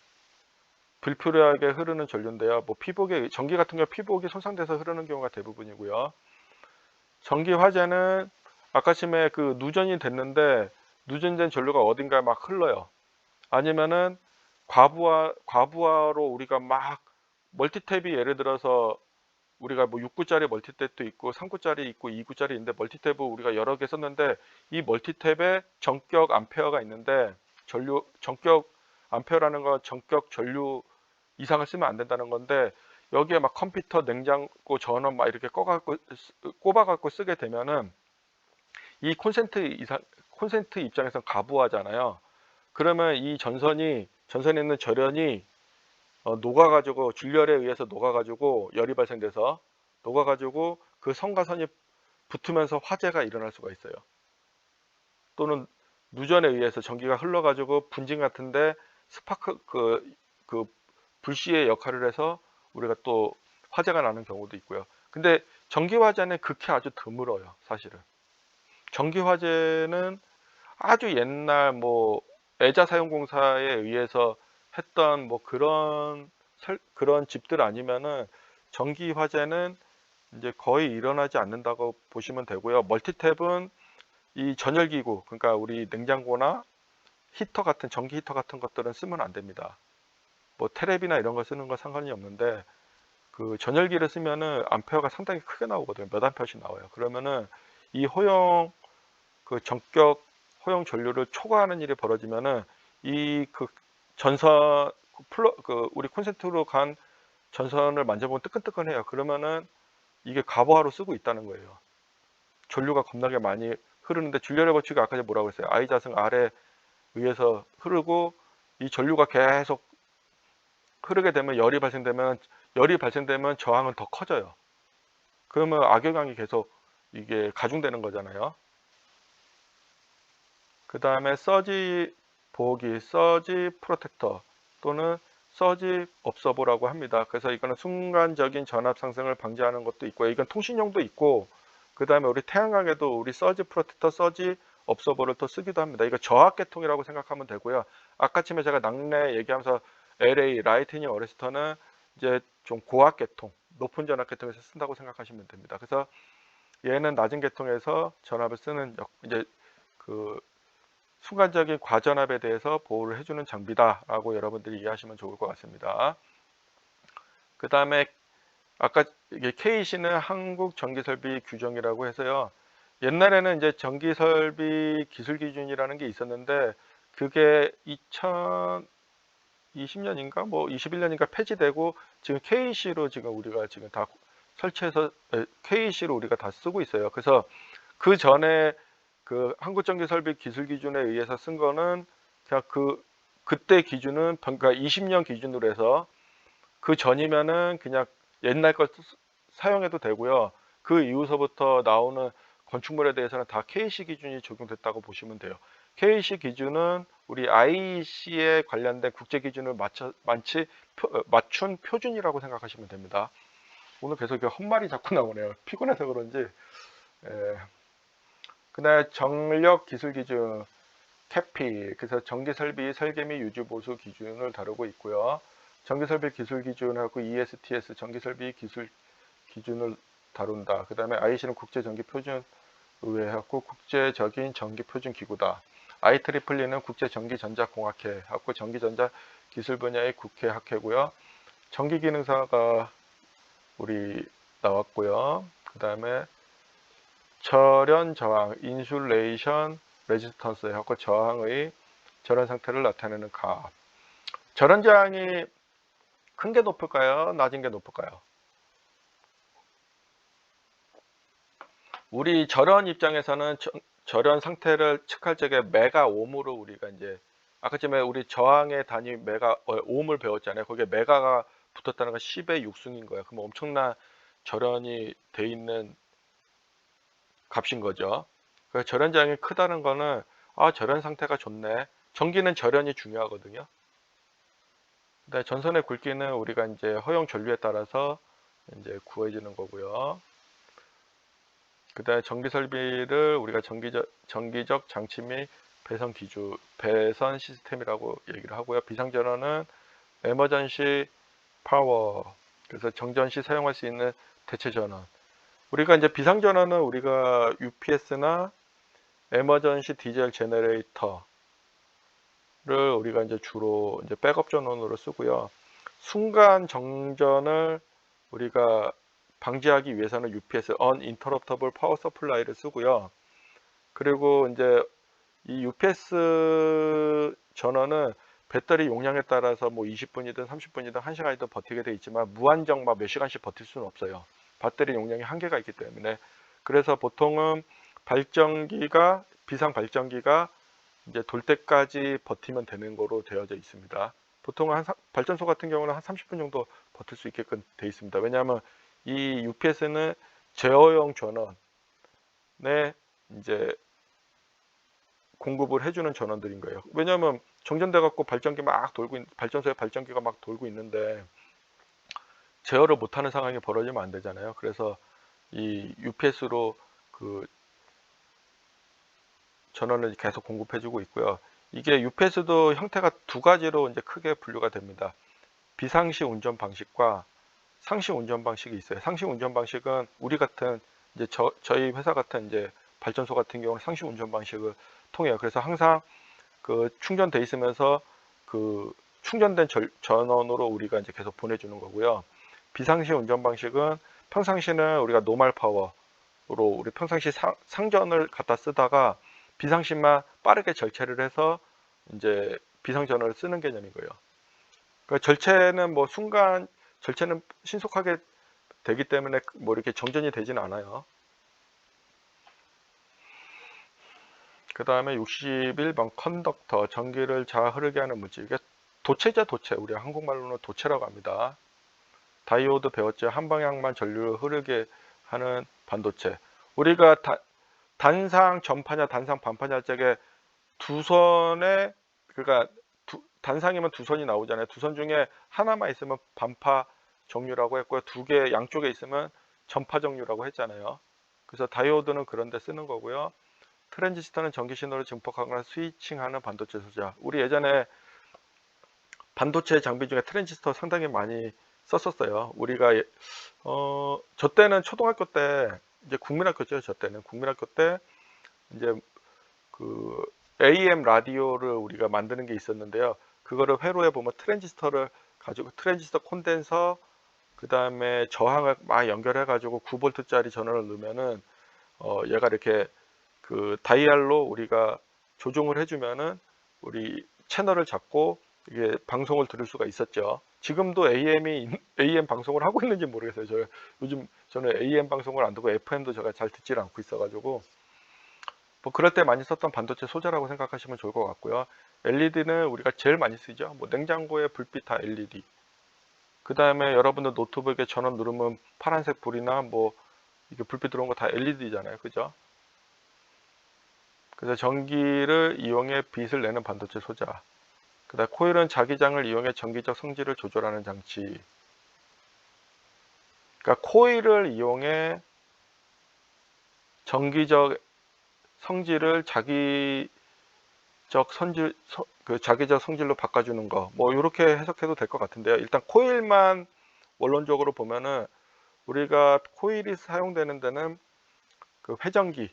불필요하게 흐르는 전류인데요. 뭐 피복에 전기 같은 경우 피복이 손상돼서 흐르는 경우가 대부분이고요. 전기 화재는 아까쯤에 그 누전이 됐는데 누전된 전류가 어딘가에 막 흘러요. 아니면은 과부하로 우리가 막 멀티탭이 예를 들어서 우리가 뭐 6구짜리 멀티탭도 있고 3구짜리 있고 2구짜리 있는데 멀티탭을 우리가 여러 개 썼는데 이 멀티탭에 전격 암페어가 있는데 전격 암페어라는 건 전격 전류 이상을 쓰면 안 된다는 건데, 여기에 막 컴퓨터, 냉장고, 전원 막 이렇게 꼽아갖고 쓰게 되면은 이 콘센트 입장에서 가부하잖아요. 그러면 이 전선에 있는 절연이 녹아가지고 줄열에 의해서 녹아가지고 열이 발생돼서 녹아가지고 그 선과 선이 붙으면서 화재가 일어날 수가 있어요. 또는 누전에 의해서 전기가 흘러가지고 분진 같은데 스파크 그 불씨의 역할을 해서 우리가 또 화재가 나는 경우도 있고요. 근데 전기 화재는 극히 아주 드물어요, 사실은. 전기 화재는 아주 옛날 뭐 애자사용공사에 의해서 했던 뭐 그런 집들 아니면은 전기 화재는 이제 거의 일어나지 않는다고 보시면 되고요. 멀티탭은 이 전열기구, 그러니까 우리 냉장고나 히터 같은 전기 히터 같은 것들은 쓰면 안 됩니다. 뭐 테레비나 이런 거 쓰는 건 상관이 없는데 그 전열기를 쓰면은 암페어가 상당히 크게 나오거든요. 몇 암페어씩 나와요. 그러면은 이 전격 허용 전류를 초과하는 일이 벌어지면은 이 그 전선 우리 콘센트로 간 전선을 만져보면 뜨끈뜨끈해요. 그러면은 이게 과부하로 쓰고 있다는 거예요. 전류가 겁나게 많이 흐르는데 줄열의 법칙이 아까 전에 뭐라고 했어요? I 자승 R에 의해서 흐르고 이 전류가 계속 흐르게 되면 열이 발생되면 저항은 더 커져요. 그러면 악영향이 계속 이게 가중되는 거잖아요. 그 다음에 서지 보호기, 서지 프로텍터 또는 서지 업서버라고 합니다. 그래서 이거는 순간적인 전압 상승을 방지하는 것도 있고, 이건 통신용도 있고, 그 다음에 우리 태양광에도 우리 서지 프로텍터, 서지 업서버를 또 쓰기도 합니다. 이거 저압계통이라고 생각하면 되고요. 아까쯤에 제가 낙뢰 얘기하면서 LA 라이트닝 어레스터는 이제 좀 고압계통, 높은 전압계통에서 쓴다고 생각하시면 됩니다. 그래서 얘는 낮은 계통에서 전압을 쓰는 이제 그 순간적인 과전압에 대해서 보호를 해주는 장비다라고 여러분들이 이해하시면 좋을 것 같습니다. 그 다음에 아까 이게 KEC는 한국전기설비 규정이라고 해서요. 옛날에는 이제 전기설비 기술 기준이라는 게 있었는데 그게 2020년인가 뭐 21년인가 폐지되고 지금 KEC로 지금 우리가 지금 다 설치해서 KEC로 우리가 다 쓰고 있어요. 그래서 그 전에 그 한국전기설비 기술 기준에 의해서 쓴 거는 그냥 그때 기준은 그러니까 20년 기준으로 해서 그 전이면은 그냥 옛날 걸 사용해도 되고요. 그 이후서부터 나오는 건축물에 대해서는 다 KEC 기준이 적용됐다고 보시면 돼요. KEC 기준은 우리 IEC에 관련된 국제 기준을 맞춘 표준이라고 생각하시면 됩니다. 오늘 계속 헛말이 자꾸 나오네요. 피곤해서 그런지. 그다음에 전력 기술 기준 캐피, 그래서 전기 설비 설계 및 유지 보수 기준을 다루고 있고요. 전기 설비 기술 기준하고 ESTS 전기 설비 기술 기준을 다룬다. 그다음에 IEC는 국제 전기 표준 의회하고 국제적인 전기 표준 기구다. IEEE는 국제 전기 전자 공학회 하고 전기 전자 기술 분야의 국회 학회고요. 전기 기능사가 우리 나왔고요. 그다음에 절연 저항, 인슐레이션 레지스턴스 하고 저항의 절연 상태를 나타내는 값. 절연 저항이 큰 게 높을까요? 낮은 게 높을까요? 우리 절연 입장에서는 절연 상태를 측할 적에 메가 옴으로 우리가 이제 아까 전에 우리 저항의 단위 메가 옴을 배웠잖아요. 거기에 메가가 붙었다는 건 10의 6승인 거예요. 그럼 엄청난 절연이 돼 있는 값인 거죠. 그러니까 절연 저항이 크다는 거는 절연 상태가 좋네. 전기는 절연이 중요하거든요. 근데 전선의 굵기는 우리가 이제 허용 전류에 따라서 이제 구해지는 거고요. 그다음에 전기 설비를 우리가 전기적 장치 및 배선 시스템이라고 얘기를 하고요. 비상전원은 에머전시 파워, 그래서 정전 시 사용할 수 있는 대체 전원. 우리가 이제 비상전원은 우리가 UPS나 에머전시 디젤 제너레이터를 우리가 이제 주로 이제 백업 전원으로 쓰고요. 순간 정전을 우리가 방지하기 위해서는 UPS, Uninterruptible Power Supply를 쓰고요. 그리고 이제 이 UPS 전원은 배터리 용량에 따라서 뭐 20분이든 30분이든 1시간이든 버티게 돼 있지만 무한정 막 몇 시간씩 버틸 수는 없어요. 배터리 용량이 한계가 있기 때문에. 그래서 보통은 비상 발전기가 이제 돌 때까지 버티면 되는 거로 되어져 있습니다. 보통 발전소 같은 경우는 한 30분 정도 버틸 수 있게끔 돼 있습니다. 왜냐하면 이 UPS는 제어용 전원에 이제 공급을 해주는 전원들인 거예요. 왜냐하면 정전돼 갖고 발전소에 발전기가 막 돌고 있는데 제어를 못하는 상황이 벌어지면 안 되잖아요. 그래서 이 UPS로 그 전원을 계속 공급해주고 있고요. 이게 UPS도 형태가 두 가지로 이제 크게 분류가 됩니다. 비상시 운전 방식과 상시 운전 방식이 있어요. 상시 운전 방식은 우리 같은 이제 저희 회사 같은 이제 발전소 같은 경우는 상시 운전 방식을 통해요. 그래서 항상 그 충전돼 있으면서 그 충전된 전원으로 우리가 이제 계속 보내주는 거고요. 비상시 운전 방식은 평상시는 우리가 노말 파워로 우리 평상시 상전을 갖다 쓰다가 비상시만 빠르게 절체를 해서 이제 비상전원을 쓰는 개념인 거예요. 그러니까 절체는 신속하게 되기 때문에 뭐 이렇게 정전이 되지는 않아요. 그 다음에 61번 컨덕터, 전기를 잘 흐르게 하는 물질. 이게 도체죠, 도체. 우리 한국말로는 도체라고 합니다. 다이오드 배웠죠. 한 방향만 전류를 흐르게 하는 반도체. 우리가 단상 전파냐 단상 반파냐 할 적에 두 선에, 그러니까 단상이면 두 선이 나오잖아요. 두 선 중에 하나만 있으면 반파 정류라고 했고요. 두 개 양쪽에 있으면 전파 정류라고 했잖아요. 그래서 다이오드는 그런 데 쓰는 거고요. 트랜지스터는 전기 신호를 증폭하거나 스위칭하는 반도체 소자. 우리 예전에 반도체 장비 중에 트랜지스터 상당히 많이 썼었어요. 우리가 저 때는 초등학교 때, 이제 국민학교죠. 저 때는 국민학교 때 이제 그 AM 라디오를 우리가 만드는 게 있었는데요. 그거를 회로에 보면 트랜지스터를 가지고 트랜지스터 콘덴서, 그 다음에 저항을 막 연결해 가지고 9V짜리 전원을 넣으면은 얘가 이렇게 그 다이얼로 우리가 조종을 해주면은 우리 채널을 잡고 이게 방송을 들을 수가 있었죠. 지금도 AM 방송을 하고 있는지 모르겠어요. 요즘 저는 AM 방송을 안 듣고 FM도 제가 잘 듣질 않고 있어가지고 뭐 그럴 때 많이 썼던 반도체 소자라고 생각하시면 좋을 것 같고요. LED는 우리가 제일 많이 쓰죠. 뭐 냉장고에 불빛 다 LED. 그 다음에 여러분들 노트북에 전원 누르면 파란색 불이나 뭐 이게 불빛 들어온 거 다 LED잖아요. 그죠? 그래서 전기를 이용해 빛을 내는 반도체 소자. 그다음 코일은 자기장을 이용해 전기적 성질을 조절하는 장치. 그러니까 코일을 이용해 전기적 성질을 자기적 자기적 성질로 바꿔주는 거, 뭐 이렇게 해석해도 될 것 같은데요. 일단 코일만 원론적으로 보면은 우리가 코일이 사용되는 데는 그 회전기인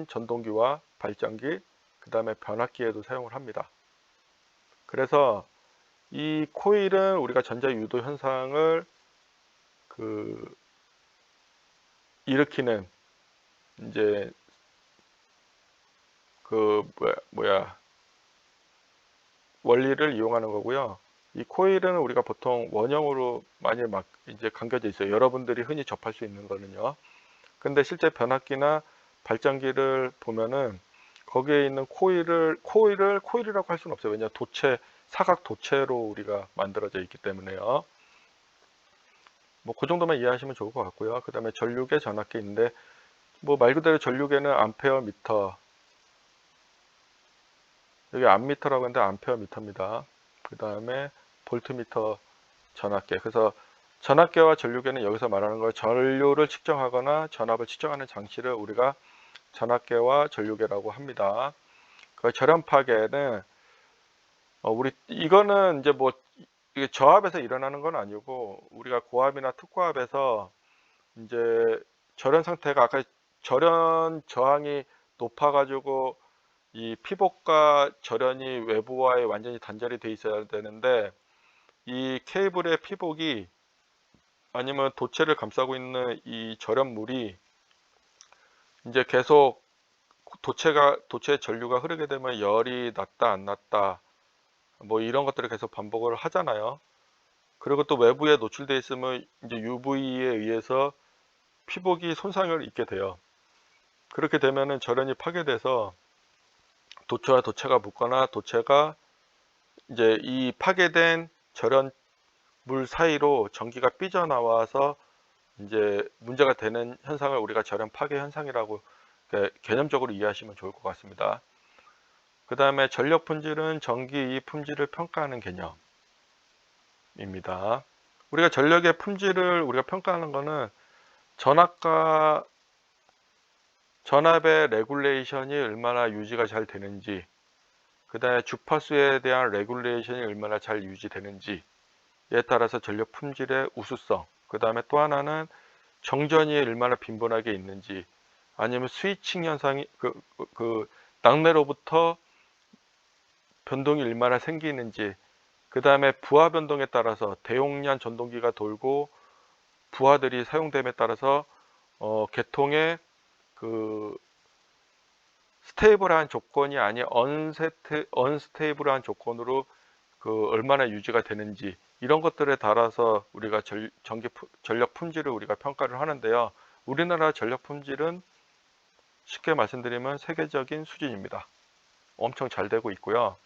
전동기와 발전기, 그 다음에 변압기에도 사용을 합니다. 그래서 이 코일은 우리가 전자 유도 현상을 일으키는 이제 원리를 이용하는 거고요. 이 코일은 우리가 보통 원형으로 많이 이제 감겨져 있어요. 여러분들이 흔히 접할 수 있는 거는요. 근데 실제 변압기나 발전기를 보면은 거기에 있는 코일이라고 할 수는 없어요. 왜냐 사각 도체로 우리가 만들어져 있기 때문에요. 뭐 그 정도만 이해하시면 좋을 것 같고요. 그 다음에 전류계 전압계 있는데 뭐 말 그대로 전류계는 암페어 미터, 여기 암미터라고 하는데 암페어 미터입니다. 그 다음에 볼트미터 전압계. 그래서 전압계와 전류계는 여기서 말하는 걸 전류를 측정하거나 전압을 측정하는 장치를 우리가 전압계와 전류계라고 합니다. 그 절연파계는 이거는 이제 뭐 이게 저압에서 일어나는 건 아니고 우리가 고압이나 특고압에서 이제 절연 상태가 아까 절연 저항이 높아가지고 이 피복과 절연이 외부와의 완전히 단절이 돼 있어야 되는데 이 케이블의 피복이 아니면 도체를 감싸고 있는 이 절연물이 이제 계속 도체 전류가 흐르게 되면 열이 났다 안 났다 뭐 이런 것들을 계속 반복을 하잖아요. 그리고 또 외부에 노출되어 있으면 이제 UV에 의해서 피복이 손상을 입게 돼요. 그렇게 되면은 절연이 파괴돼서 도체와 도체가 붙거나 도체가 이제 이 파괴된 절연물 사이로 전기가 삐져나와서 이제 문제가 되는 현상을 우리가 절연 파괴 현상이라고 개념적으로 이해하시면 좋을 것 같습니다. 그 다음에 전력 품질은 전기 이입 품질을 평가하는 개념입니다. 우리가 전력의 품질을 우리가 평가하는 것은 전압의 레귤레이션이 얼마나 유지가 잘 되는지, 그 다음에 주파수에 대한 레귤레이션이 얼마나 잘 유지되는지에 따라서 전력 품질의 우수성, 그 다음에 또 하나는 정전이 얼마나 빈번하게 있는지, 아니면 스위칭 현상이 낙내로부터 변동이 얼마나 생기는지, 그 다음에 부하 변동에 따라서 대용량 전동기가 돌고 부하들이 사용됨에 따라서 계통의 스테이블한 조건이 아닌 언스테이블한 조건으로 얼마나 유지가 되는지, 이런 것들에 따라서 우리가 전력 품질을 우리가 평가를 하는데요. 우리나라 전력 품질은 쉽게 말씀드리면 세계적인 수준입니다. 엄청 잘 되고 있고요.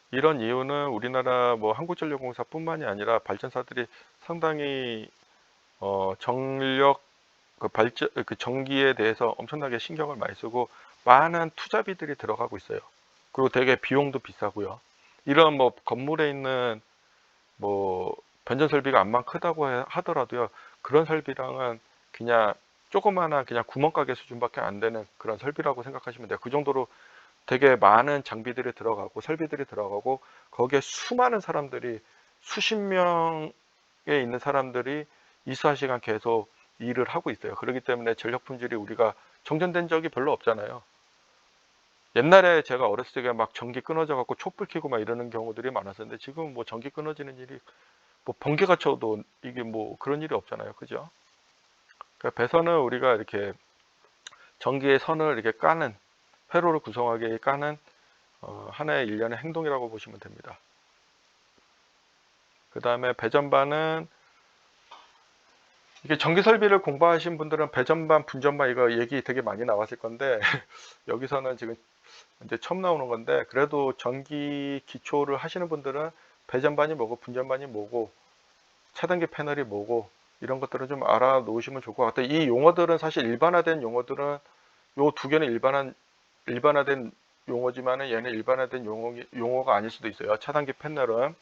이런 이유는 우리나라 뭐 한국전력공사뿐만이 아니라 발전사들이 상당히 전기에 대해서 엄청나게 신경을 많이 쓰고 많은 투자비들이 들어가고 있어요. 그리고 되게 비용도 비싸고요. 이런 뭐 건물에 있는 뭐 변전 설비가 암만 크다고 하더라도요. 그런 설비랑은 그냥 조그마한 그냥 구멍가게 수준밖에 안 되는 그런 설비라고 생각하시면 돼요. 그 정도로 되게 많은 장비들이 들어가고 설비들이 들어가고 거기에 수많은 사람들이 수십 명에 있는 사람들이 24시간 계속 일을 하고 있어요. 그렇기 때문에 전력 품질이 우리가 정전된 적이 별로 없잖아요. 옛날에 제가 어렸을 때 막 전기 끊어져 갖고 촛불 켜고 막 이러는 경우들이 많았었는데 지금 뭐 전기 끊어지는 일이 뭐 번개가 쳐도 이게 뭐 그런 일이 없잖아요. 그죠? 그러니까 배선은 우리가 이렇게 전기의 선을 이렇게 까는, 회로를 구성하게 까는 하나의 일련의 행동이라고 보시면 됩니다. 그 다음에 배전반은 이게 전기 설비를 공부하신 분들은 배전반, 분전반 이거 얘기 되게 많이 나왔을 건데 여기서는 지금 이제 처음 나오는 건데, 그래도 전기 기초를 하시는 분들은 배전반이 뭐고 분전반이 뭐고 차단기 패널이 뭐고 이런 것들은 좀 알아 놓으시면 좋을 것 같아요. 이 용어들은 사실 일반화된 용어들은 요 두 개는 일반화된 용어지만은 얘는 일반화된 용어가 아닐 수도 있어요. 차단기 패널은.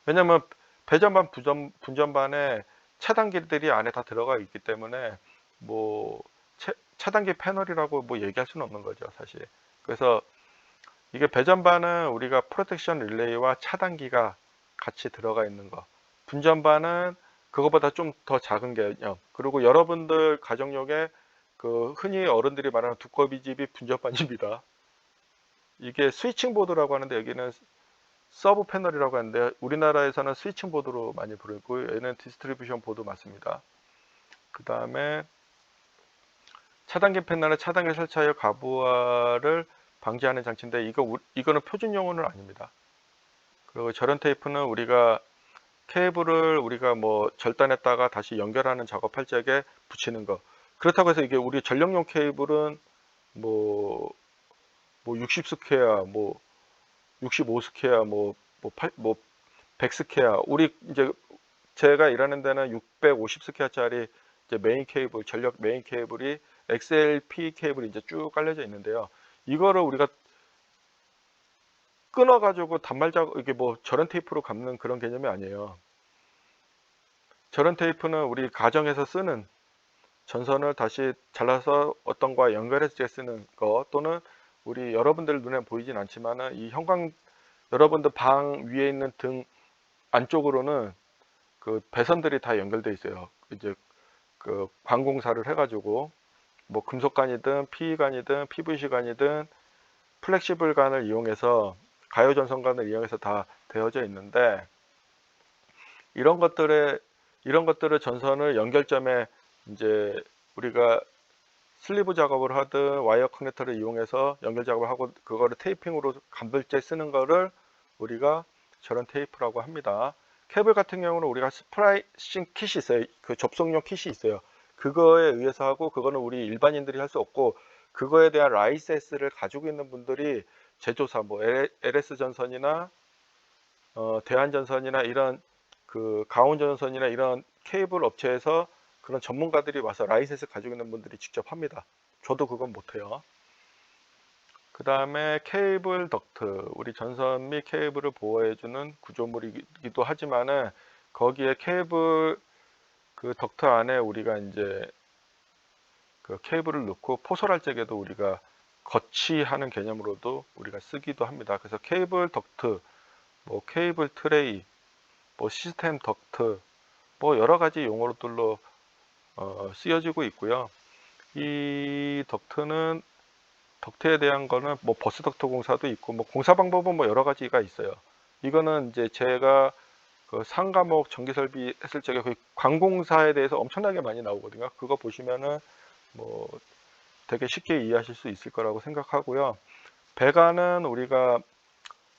왜냐면 배전반, 분전반에 차단기들이 안에 다 들어가 있기 때문에 뭐 차단기 패널이라고 뭐 얘기할 수는 없는 거죠, 사실. 그래서 이게 배전반은 우리가 프로텍션 릴레이와 차단기가 같이 들어가 있는 거. 분전반은 그거보다 좀 더 작은 개념. 그리고 여러분들 가정용에 그 흔히 어른들이 말하는 두꺼비 집이 분전반입니다. 이게 스위칭 보드라고 하는데 여기는 서브 패널이라고 하는데 우리나라에서는 스위칭 보드로 많이 부르고 얘는 디스트리뷰션 보드 맞습니다. 그 다음에 차단기 패널에 차단기를 설치하여 가부화를 방지하는 장치인데 이거는 표준 용어는 아닙니다. 그리고 절연 테이프는 우리가 케이블을 우리가 뭐 절단했다가 다시 연결하는 작업할 적에 붙이는 거. 그렇다고 해서 이게 우리 전력용 케이블은 뭐 60스퀘어, 뭐 65스퀘어, 뭐 100스퀘어. 우리 이제 제가 일하는 데는 650스퀘어짜리 이제 메인 케이블, 전력 메인 케이블이 XLP 케이블이 이제 쭉 깔려져 있는데요. 이거를 우리가 끊어가지고 단말작 이게 뭐 절연 테이프로 감는 그런 개념이 아니에요. 절연 테이프는 우리 가정에서 쓰는 전선을 다시 잘라서 어떤 거와 연결해서 쓰는 거 또는 우리 여러분들 눈에 보이진 않지만은 이 형광 여러분들 방 위에 있는 등 안쪽으로는 그 배선들이 다 연결돼 있어요. 이제 그 관공사를 해가지고 뭐 금속관이든 PE관이든 PVC관이든 플렉시블관을 이용해서 가요전선관을 이용해서 다 되어져 있는데 이런 것들을 전선을 연결점에 이제 우리가 슬리브 작업을 하든 와이어 커넥터를 이용해서 연결 작업을 하고 그거를 테이핑으로 감을 때 쓰는 거를 우리가 저런 테이프라고 합니다. 케이블 같은 경우는 우리가 스프라이싱 킷이 있어요. 그 접속용 킷이 있어요. 그거에 의해서 하고 그거는 우리 일반인들이 할 수 없고 그거에 대한 라이센스를 가지고 있는 분들이 제조사 뭐 LS 전선이나 대한전선이나 이런 그 가온전선이나 이런 케이블 업체에서 그런 전문가들이 와서 라이센스 가지고 있는 분들이 직접 합니다. 저도 그건 못해요. 그 다음에 케이블 덕트, 우리 전선 및 케이블을 보호해주는 구조물이기도 하지만은 거기에 케이블 그 덕트 안에 우리가 이제 그 케이블을 넣고 포설할 적에도 우리가 거치하는 개념으로도 우리가 쓰기도 합니다. 그래서 케이블 덕트, 뭐 케이블 트레이, 뭐 시스템 덕트, 뭐 여러 가지 용어들로 쓰여지고 있고요. 이 덕트에 대한 거는 뭐 버스 덕트 공사도 있고 뭐 공사 방법은 뭐 여러 가지가 있어요. 이거는 이제 제가 그 상과목 전기 설비 했을 적에 그 관공사에 대해서 엄청나게 많이 나오거든요. 그거 보시면은 뭐 되게 쉽게 이해하실 수 있을 거라고 생각하고요. 배관은 우리가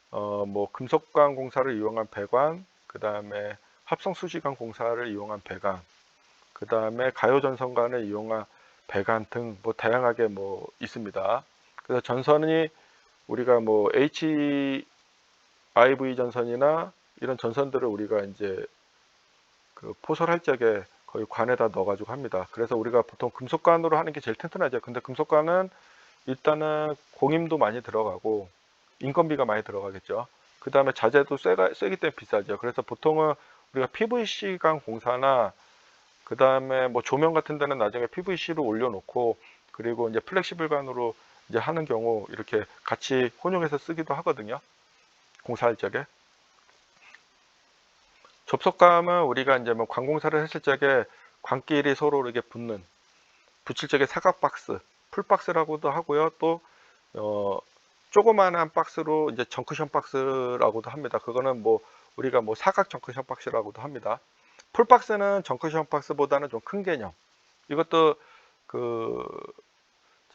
뭐 금속관 공사를 이용한 배관, 그 다음에 합성 수지관 공사를 이용한 배관, 그 다음에 가요전선관을 이용한 배관 등 뭐 다양하게 뭐 있습니다. 그래서 전선이 우리가 뭐 HIV 전선이나 이런 전선들을 우리가 이제 그 포설할 적에 거의 관에다 넣어가지고 합니다. 그래서 우리가 보통 금속관으로 하는 게 제일 튼튼하죠. 근데 금속관은 일단은 공임도 많이 들어가고 인건비가 많이 들어가겠죠. 그 다음에 자재도 세기 때문에 비싸죠. 그래서 보통은 우리가 PVC관 공사나 그 다음에 뭐 조명 같은 데는 나중에 PVC로 올려놓고 그리고 이제 플렉시블관으로 이제 하는 경우 이렇게 같이 혼용해서 쓰기도 하거든요. 공사할 적에. 접속감은 우리가 이제 뭐 관공사를 했을 적에 관끼리 서로 이렇게 붙일 적에 사각 박스, 풀 박스라고도 하고요. 또 조그마한 박스로 이제 정크션 박스라고도 합니다. 그거는 뭐 우리가 뭐 사각 정크션 박스라고도 합니다. 풀 박스는 정크션 박스보다는 좀 큰 개념. 이것도 그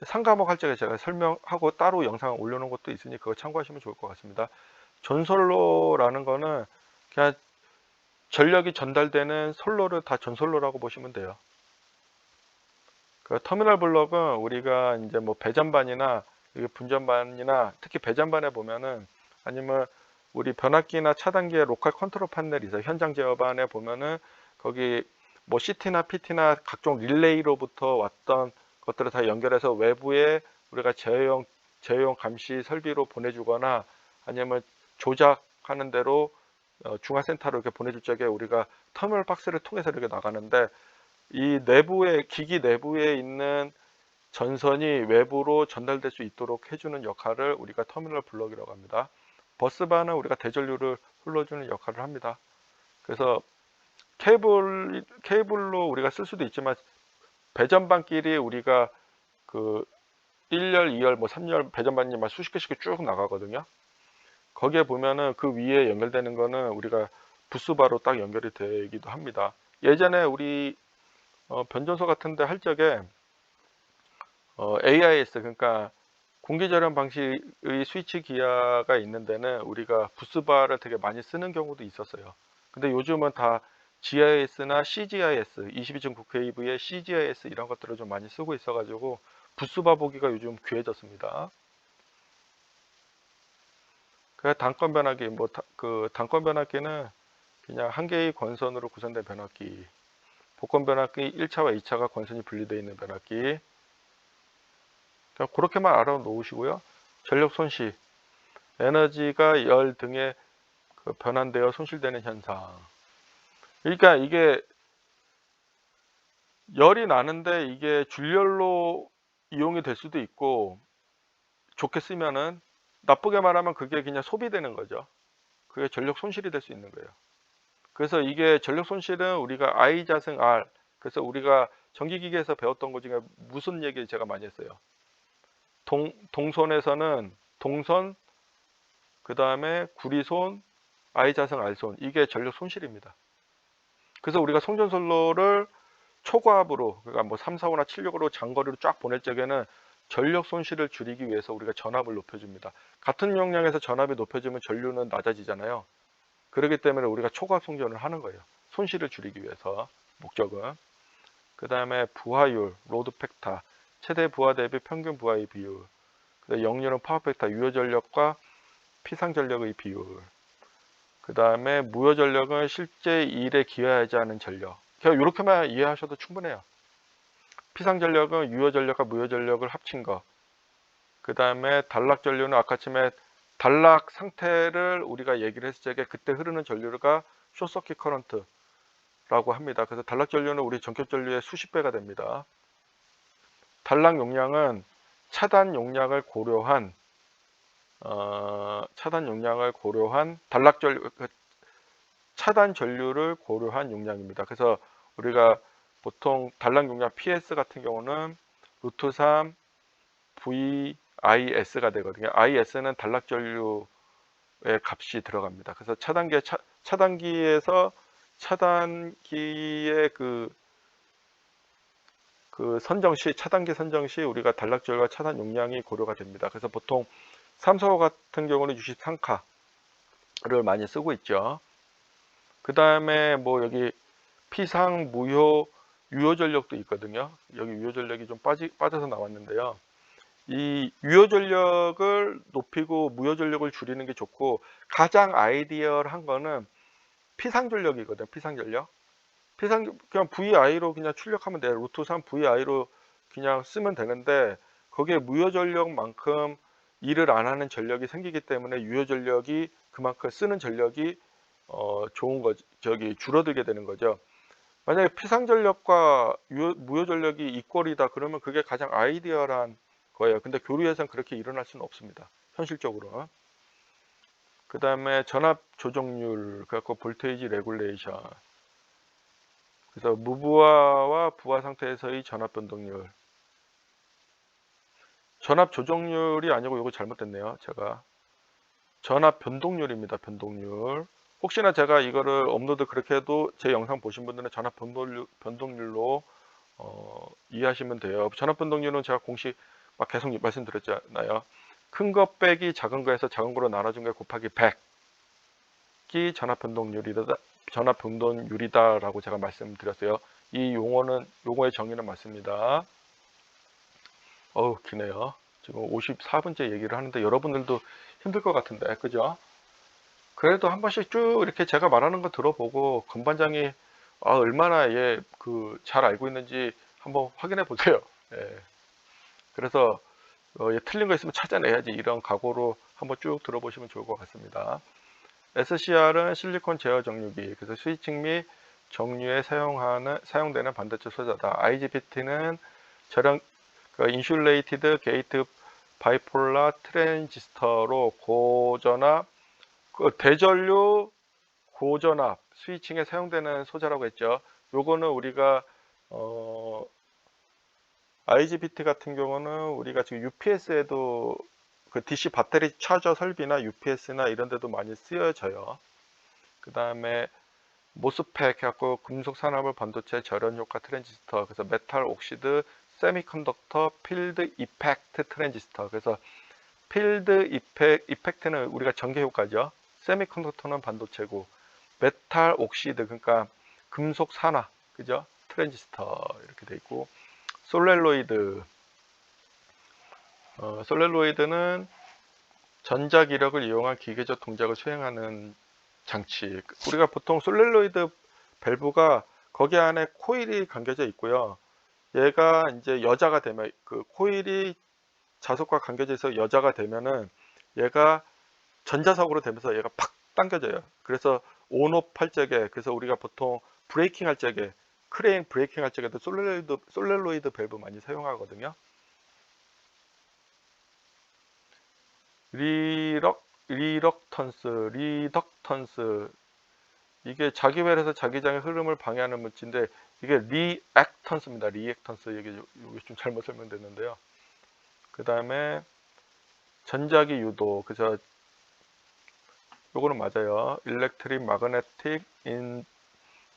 상과목 할 적에 제가 설명하고 따로 영상을 올려놓은 것도 있으니 그거 참고하시면 좋을 것 같습니다. 전솔로라는 거는 그냥 전력이 전달되는 솔로를 다 전솔로라고 보시면 돼요. 그 터미널 블록은 우리가 이제 뭐 배전반이나 분전반이나 특히 배전반에 보면은 아니면 우리 변압기나 차단기의 로컬 컨트롤 판넬이 있어요. 현장 제어반에 보면은 거기 뭐 CT나 PT나 각종 릴레이로부터 왔던 것들을 다 연결해서 외부에 우리가 제어용 감시 설비로 보내주거나 아니면 조작하는 대로 중화센터로 이렇게 보내줄 적에 우리가 터미널 박스를 통해서 이렇게 나가는데 이 기기 내부에 있는 전선이 외부로 전달될 수 있도록 해주는 역할을 우리가 터미널 블럭이라고 합니다. 버스바는 우리가 대전류를 흘러주는 역할을 합니다. 그래서 케이블로 우리가 쓸 수도 있지만 배전반끼리 우리가 그 1열, 2열, 뭐 3열 배전반이 막 수십 개씩 쭉 나가거든요. 거기에 보면은 그 위에 연결되는 거는 우리가 부스바로 딱 연결이 되기도 합니다. 예전에 우리 변전소 같은데 할 적에 AIS 그러니까 공기절연 방식의 스위치 기아가 있는 데는 우리가 부스바를 되게 많이 쓰는 경우도 있었어요. 근데 요즘은 다 GIS나 CGIS, 22.9kV의 CGIS 이런 것들을 좀 많이 쓰고 있어가지고 부스바 보기가 요즘 귀해졌습니다. 그 단권 변압기, 그 단권 변압기는 그냥 한 개의 권선으로 구성된 변압기, 복권 변압기 1차와 2차가 권선이 분리되어 있는 변압기. 그냥 그렇게만 알아놓으시고요. 전력 손실, 에너지가 열 등에 변환되어 손실되는 현상. 그러니까 이게 열이 나는데 이게 준열로 이용이 될 수도 있고 좋게 쓰면은 나쁘게 말하면 그게 그냥 소비되는 거죠. 그게 전력 손실이 될 수 있는 거예요. 그래서 이게 전력 손실은 우리가 I 자승 R. 그래서 우리가 전기기계에서 배웠던 것 중에 무슨 얘기를 제가 많이 했어요. 동선에서는 동선, 그 다음에 구리손, I 자승 R손. 이게 전력 손실입니다. 그래서 우리가 송전선로를 초고압으로, 그러니까 뭐 3, 4, 5나 76으로 장거리로 쫙 보낼 적에는 전력 손실을 줄이기 위해서 우리가 전압을 높여줍니다. 같은 용량에서 전압이 높여지면 전류는 낮아지잖아요. 그렇기 때문에 우리가 초고압 송전을 하는 거예요. 손실을 줄이기 위해서 목적은. 그 다음에 부하율, 로드 팩터, 최대 부하 대비 평균 부하의 비율. 역률은 파워 팩터, 유효 전력과 피상 전력의 비율. 그 다음에 무효 전력은 실제 일에 기여하지 않은 전력. 그냥 이렇게만 이해하셔도 충분해요. 피상 전력은 유효 전력과 무효 전력을 합친 거. 그 다음에 단락 전류는 아까쯤에 단락 상태를 우리가 얘기를 했을 적에 그때 흐르는 전류가 숏서킷 커런트라고 합니다. 그래서 단락 전류는 우리 전격 전류의 수십 배가 됩니다. 단락 용량은 차단 용량을 고려한 단락 전류, 차단 전류를 고려한 용량입니다. 그래서 우리가 보통 단락 용량 PS 같은 경우는 루트 3 VIS가 되거든요. IS는 단락 전류의 값이 들어갑니다. 그래서 차단기에서 차단기의 그 차단기 선정 시 우리가 단락 전류와 차단 용량이 고려가 됩니다. 그래서 보통 3, 4호 같은 경우는 63카를 많이 쓰고 있죠. 그 다음에 뭐 여기 피상, 무효, 유효 전력도 있거든요. 여기 유효 전력이 좀 빠져서 나왔는데요. 이 유효 전력을 높이고 무효 전력을 줄이는 게 좋고 가장 아이디어한 거는 피상 전력이거든요. 피상 전력. 그냥 VI로 그냥 출력하면 돼요. 루트 3 VI로 그냥 쓰면 되는데 거기에 무효 전력만큼 일을 안 하는 전력이 생기기 때문에 유효 전력이 그만큼 쓰는 전력이 좋은 거죠. 줄어들게 되는 거죠. 만약에 피상 전력과 무효 전력이 이퀄이다 그러면 그게 가장 아이디어한 거예요. 근데 교류에서는 그렇게 일어날 수는 없습니다. 현실적으로. 그 다음에 전압 조정률, 그래서 볼테이지 레귤레이션. 그래서 무부하와 부하 상태에서의 전압 변동률. 전압 조정률이 아니고 이거 잘못됐네요. 제가 전압 변동률입니다. 변동률. 혹시나 제가 이거를 업로드 그렇게 해도 제 영상 보신 분들은 전압 변동률로 이해하시면 돼요. 전압 변동률은 제가 공식 막 계속 말씀드렸잖아요. 큰 거 빼기 작은 거에서 작은 거로 나눠준 게 곱하기 100이 전압 변동률이다라고 제가 말씀드렸어요. 이 용어의 정의는 맞습니다. 어우 기네요. 지금 54분째 얘기를 하는데 여러분들도 힘들 것 같은데 그죠? 그래도 한 번씩 쭉 이렇게 제가 말하는 거 들어보고 건반장이 얼마나 잘 알고 있는지 한번 확인해 보세요. 예. 그래서 틀린 거 있으면 찾아내야지 이런 각오로 한번 쭉 들어보시면 좋을 것 같습니다. SCR은 실리콘 제어 정류기, 그래서 스위칭 및 정류에 사용되는 반도체 소자다. IGBT는 그 인슐레이티드 게이트 바이폴라 트랜지스터로 고전압, 그 대전류 고전압 스위칭에 사용되는 소재라고 했죠. 요거는 우리가 IGBT 같은 경우는 우리가 지금 UPS에도 그 DC 배터리 차저 설비나 UPS나 이런 데도 많이 쓰여져요. 그 다음에 모스펙 해갖고 금속 산화물 반도체 절연 효과 트랜지스터, 그래서 메탈 옥시드 세미컨덕터 필드 이펙트 트랜지스터. 그래서 필드 이펙트는 우리가 전기 효과죠. 세미컨덕터는 반도체고, 메탈 옥시드 그러니까 금속 산화, 그죠? 트랜지스터 이렇게 돼 있고, 솔렐로이드. 솔렐로이드는 전자기력을 이용한 기계적 동작을 수행하는 장치. 우리가 보통 솔렐로이드 밸브가 거기 안에 코일이 감겨져 있고요. 얘가 이제 여자가 되면 그 코일이 자석과 감겨져 있어 여자가 되면은 얘가 전자석으로 되면서 얘가 팍 당겨져요. 그래서 온오프 할 적에, 그래서 우리가 보통 브레이킹 할 적에, 크레인 브레이킹 할 적에도 솔렐로이드 밸브 많이 사용하거든요. 리덕턴스 이게 자기회에서 자기장의 흐름을 방해하는 물질인데 이게 리액턴스입니다. 리액턴스 이게 좀 잘못 설명됐는데요. 그 다음에 전자기 유도, 그래서 요거는 맞아요. 일렉트릭 마그네틱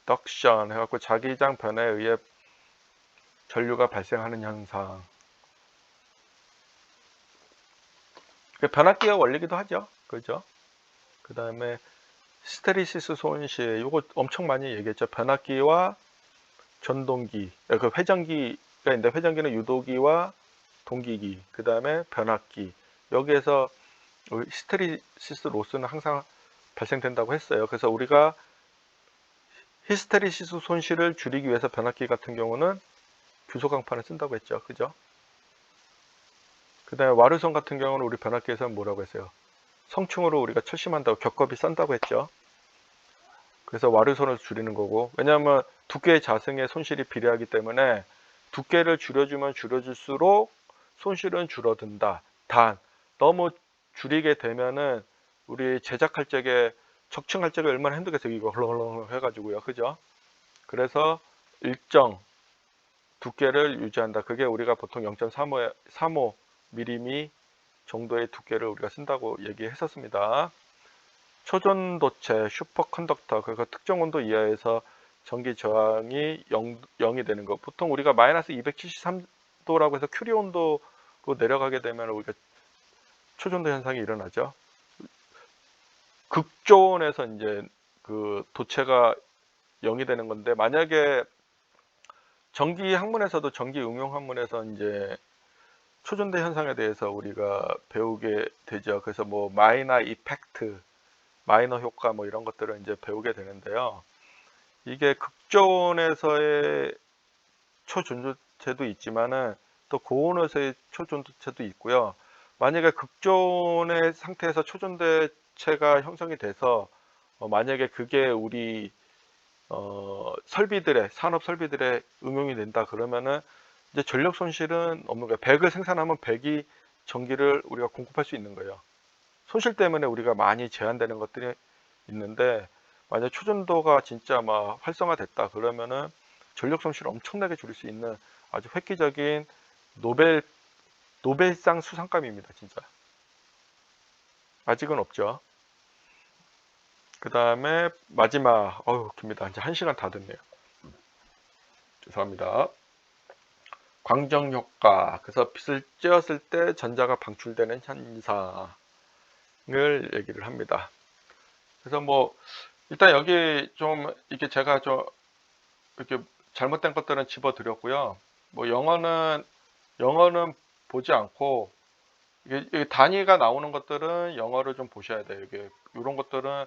인덕션 해갖고 자기장 변화에 의해 전류가 발생하는 현상. 변압기의 원리기도 하죠. 그죠? 그 다음에 히스테리시스 손실, 요거 엄청 많이 얘기했죠. 변압기와 전동기, 그 회전기가 있는데 회전기는 유도기와 동기기, 그 다음에 변압기. 여기에서 히스테리시스 로스는 항상 발생된다고 했어요. 그래서 우리가 히스테리시스 손실을 줄이기 위해서 변압기 같은 경우는 규소 강판을 쓴다고 했죠. 그죠? 그 다음에 와르손 같은 경우는 우리 변압기에서는 뭐라고 했어요? 성충으로 우리가 철심한다고 겹겁이 싼다고 했죠. 그래서 와르손을 줄이는 거고, 왜냐하면 두께의 자승의 손실이 비례하기 때문에 두께를 줄여주면 줄여줄수록 손실은 줄어든다. 단 너무 줄이게 되면은 우리 제작할 적에 적층할 적에 얼마나 힘들겠어요. 이거 헐렁헐렁 해가지고요. 그죠? 그래서 일정 두께를 유지한다. 그게 우리가 보통 0.35 mm 정도의 두께를 우리가 쓴다고 얘기했었습니다. 초전도체, 슈퍼컨덕터, 그러니까 특정 온도 이하에서 전기 저항이 0이 되는 거. 보통 우리가 마이너스 273도라고 해서 큐리 온도로 내려가게 되면 우리가 초전도 현상이 일어나죠. 극저온에서 이제 그 도체가 0이 되는 건데, 만약에 전기 학문에서도 전기 응용 학문에서 이제 초전도 현상에 대해서 우리가 배우게 되죠. 그래서 뭐 마이너 이펙트, 마이너 효과 뭐 이런 것들을 이제 배우게 되는데요. 이게 극저온에서의 초전도체도 있지만은 또 고온에서의 초전도체도 있고요. 만약에 극저온의 상태에서 초전도체가 형성이 돼서 만약에 그게 우리 설비들의 산업 설비들의 응용이 된다 그러면은 이제 전력 손실은 없는 거예요. 100을 생산하면 100이 전기를 우리가 공급할 수 있는 거예요. 손실 때문에 우리가 많이 제한되는 것들이 있는데, 만약 초전도가 진짜 막 활성화됐다 그러면은 전력 손실을 엄청나게 줄일 수 있는 아주 획기적인 노벨상 수상감입니다. 진짜. 아직은 없죠. 그 다음에 마지막, 깁니다. 이제 1시간 다 됐네요. 죄송합니다. 광정 효과. 그래서 빛을 쬐었을 때 전자가 방출되는 현상을 얘기를 합니다. 그래서 뭐 일단 여기 좀 이렇게 제가 좀 이렇게 잘못된 것들은 집어드렸고요. 뭐 영어는 보지 않고 이게 단위가 나오는 것들은 영어를 좀 보셔야 돼요. 이게 이런 것들은,